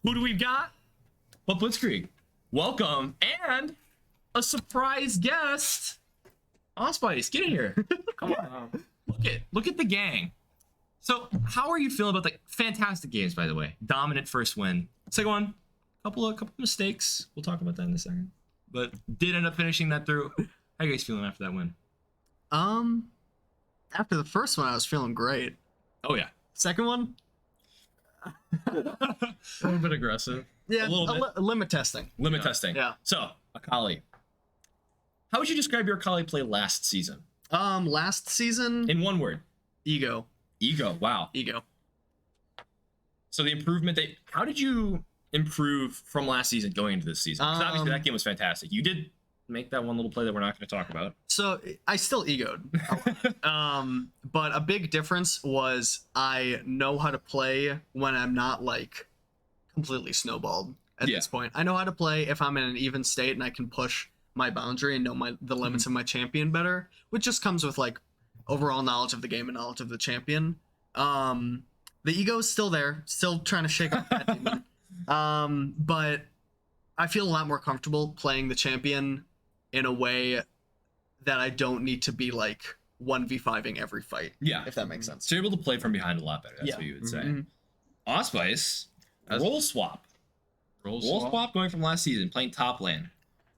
Who do we got? But Blitzkrieg. Welcome. And a surprise guest. Allspice, get in here. Come on. Look at the gang. So, how are you feeling about the fantastic games, by the way? Dominant first win. Second one, couple mistakes. We'll talk about that in a second. But did end up finishing that through. How are you guys feeling after that win? After the first one, I was feeling great. Oh, yeah. Second one? A little bit aggressive. Yeah, a little bit. Limit testing. Limit testing. Yeah. So, Akali. How would you describe your Akali play last season? Last season? In one word. Ego. Ego, wow. Ego. So the improvement, how did you improve from last season going into this season? Because obviously that game was fantastic. You did make that one little play that we're not going to talk about. So I still egoed. But a big difference was I know how to play when I'm not like completely snowballed at this point. I know how to play if I'm in an even state and I can push my boundary and know the limits of my champion better, which just comes with like overall knowledge of the game and knowledge of the champion. The ego is still there, still trying to shake off that demon. But I feel a lot more comfortable playing the champion in a way that I don't need to be like 1v5ing every fight. Yeah. If that makes sense. So you're able to play from behind a lot better. That's what you would say. Allspice, role swap. Role swap going from last season, playing top lane.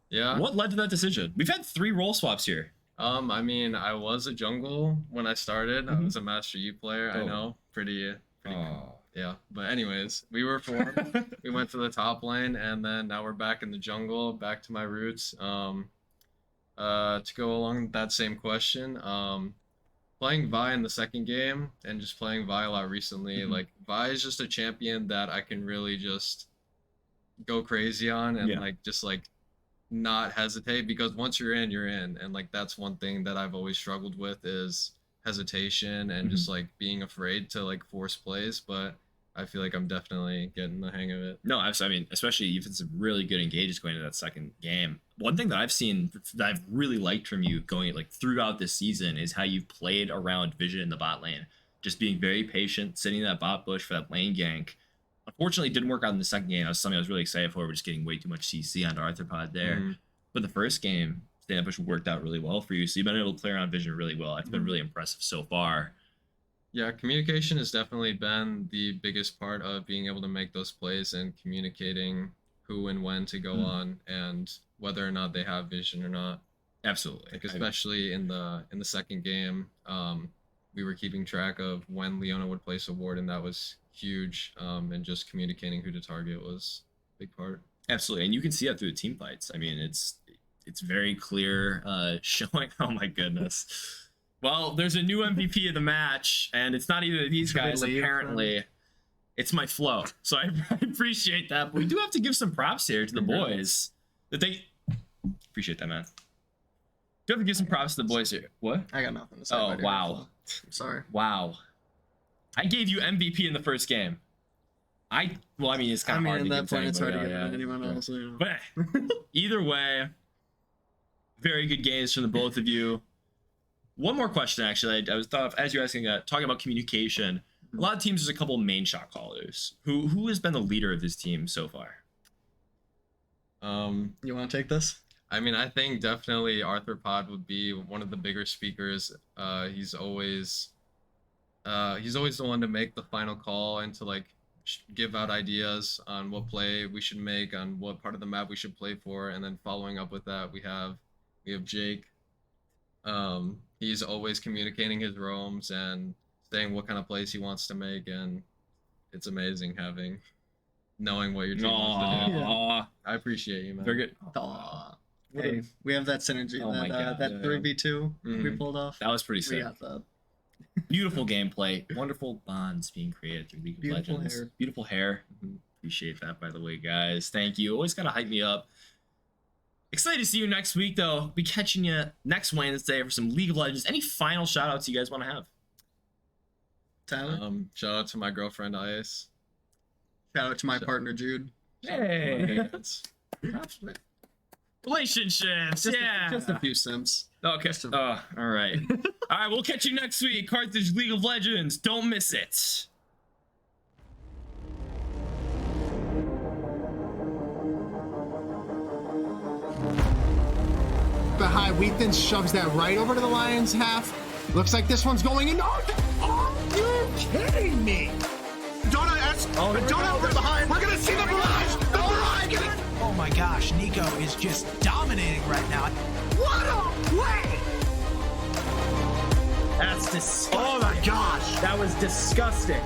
Yeah. What led to that decision? We've had 3 role swaps here. I mean, I was a jungle when I started. I was a Master Yi player. I know, pretty cool. Yeah. But anyways, we were formed. We went to the top lane, and then now we're back in the jungle, back to my roots. To go along with that same question, playing Vi in the second game and just playing Vi a lot recently. Like Vi is just a champion that I can really just go crazy on and like not hesitate, because once you're in, and like that's one thing that I've always struggled with is hesitation and just like being afraid to like force plays, but I feel like I'm definitely getting the hang of it. No, I mean, especially if it's a really good engages going into that second game. One thing that I've seen that I've really liked from you going like throughout this season is how you've played around Vision in the bot lane, just being very patient, sitting in that bot bush for that lane gank. Unfortunately, it didn't work out in the second game. That was something I was really excited for. We're just getting way too much CC onto Arthropod there. But the first game, stand push worked out really well for you. So you've been able to play around Vision really well. It's been really impressive so far. Yeah, communication has definitely been the biggest part of being able to make those plays and communicating who and when to go on and whether or not they have vision or not. Absolutely. Like especially in the second game, we were keeping track of when Leona would place a ward, and that was huge. And just communicating who to target was a big part. Absolutely, and you can see that through the team fights. I mean, it's very clear, showing. Oh my goodness. Well, there's a new MVP of the match, and it's not either of these guys. Apparently, it's my flow. So I appreciate that. But we do have to give some props here to the boys. That they appreciate that, man. Do have to give some props to the boys here. What? I got nothing to say. Oh wow. I'm sorry. Wow. I gave you MVP in the first game. Well, I mean, it's kind of hard. At to that give point, it's hard to anybody, get anyone else. You know. But either way, very good games from the both of you. One more question, actually. I was as you're asking, talking about communication. A lot of teams, there's a couple main shot callers. Who has been the leader of this team so far? You want to take this? I mean, I think definitely Arthropod would be one of the bigger speakers. He's always the one to make the final call and to like give out ideas on what play we should make, on what part of the map we should play for, and then following up with that, we have Jake. He's always communicating his roams and saying what kind of plays he wants to make, and it's amazing knowing what your team wants to do. Yeah. I appreciate you, man. Very good. Hey, we have that synergy. That 3v2 we pulled off. That was pretty sick. We got that. Beautiful gameplay. Wonderful bonds being created through League of Legends. Hair. Beautiful hair. Appreciate that, by the way, guys. Thank you. Always gotta hype me up. Excited to see you next week, though. Be catching you next Wednesday for some League of Legends. Any final shout outs you guys want to have? Tyler? Shout out to my girlfriend, Ice. Shout out to my partner, Jude. Hey. Relationships. Just a few simps. Okay. All right. All right, we'll catch you next week. Carthage League of Legends. Don't miss it. The high Wheathen shoves that right over to the Lions half. Looks like this one's going in. Are you kidding me? Don't I ask? Oh, don't over behind. We're gonna see the barrage. The barrage. Oh my gosh, Nico is just dominating right now. What a play! That's disgusting. Oh my gosh. That was disgusting.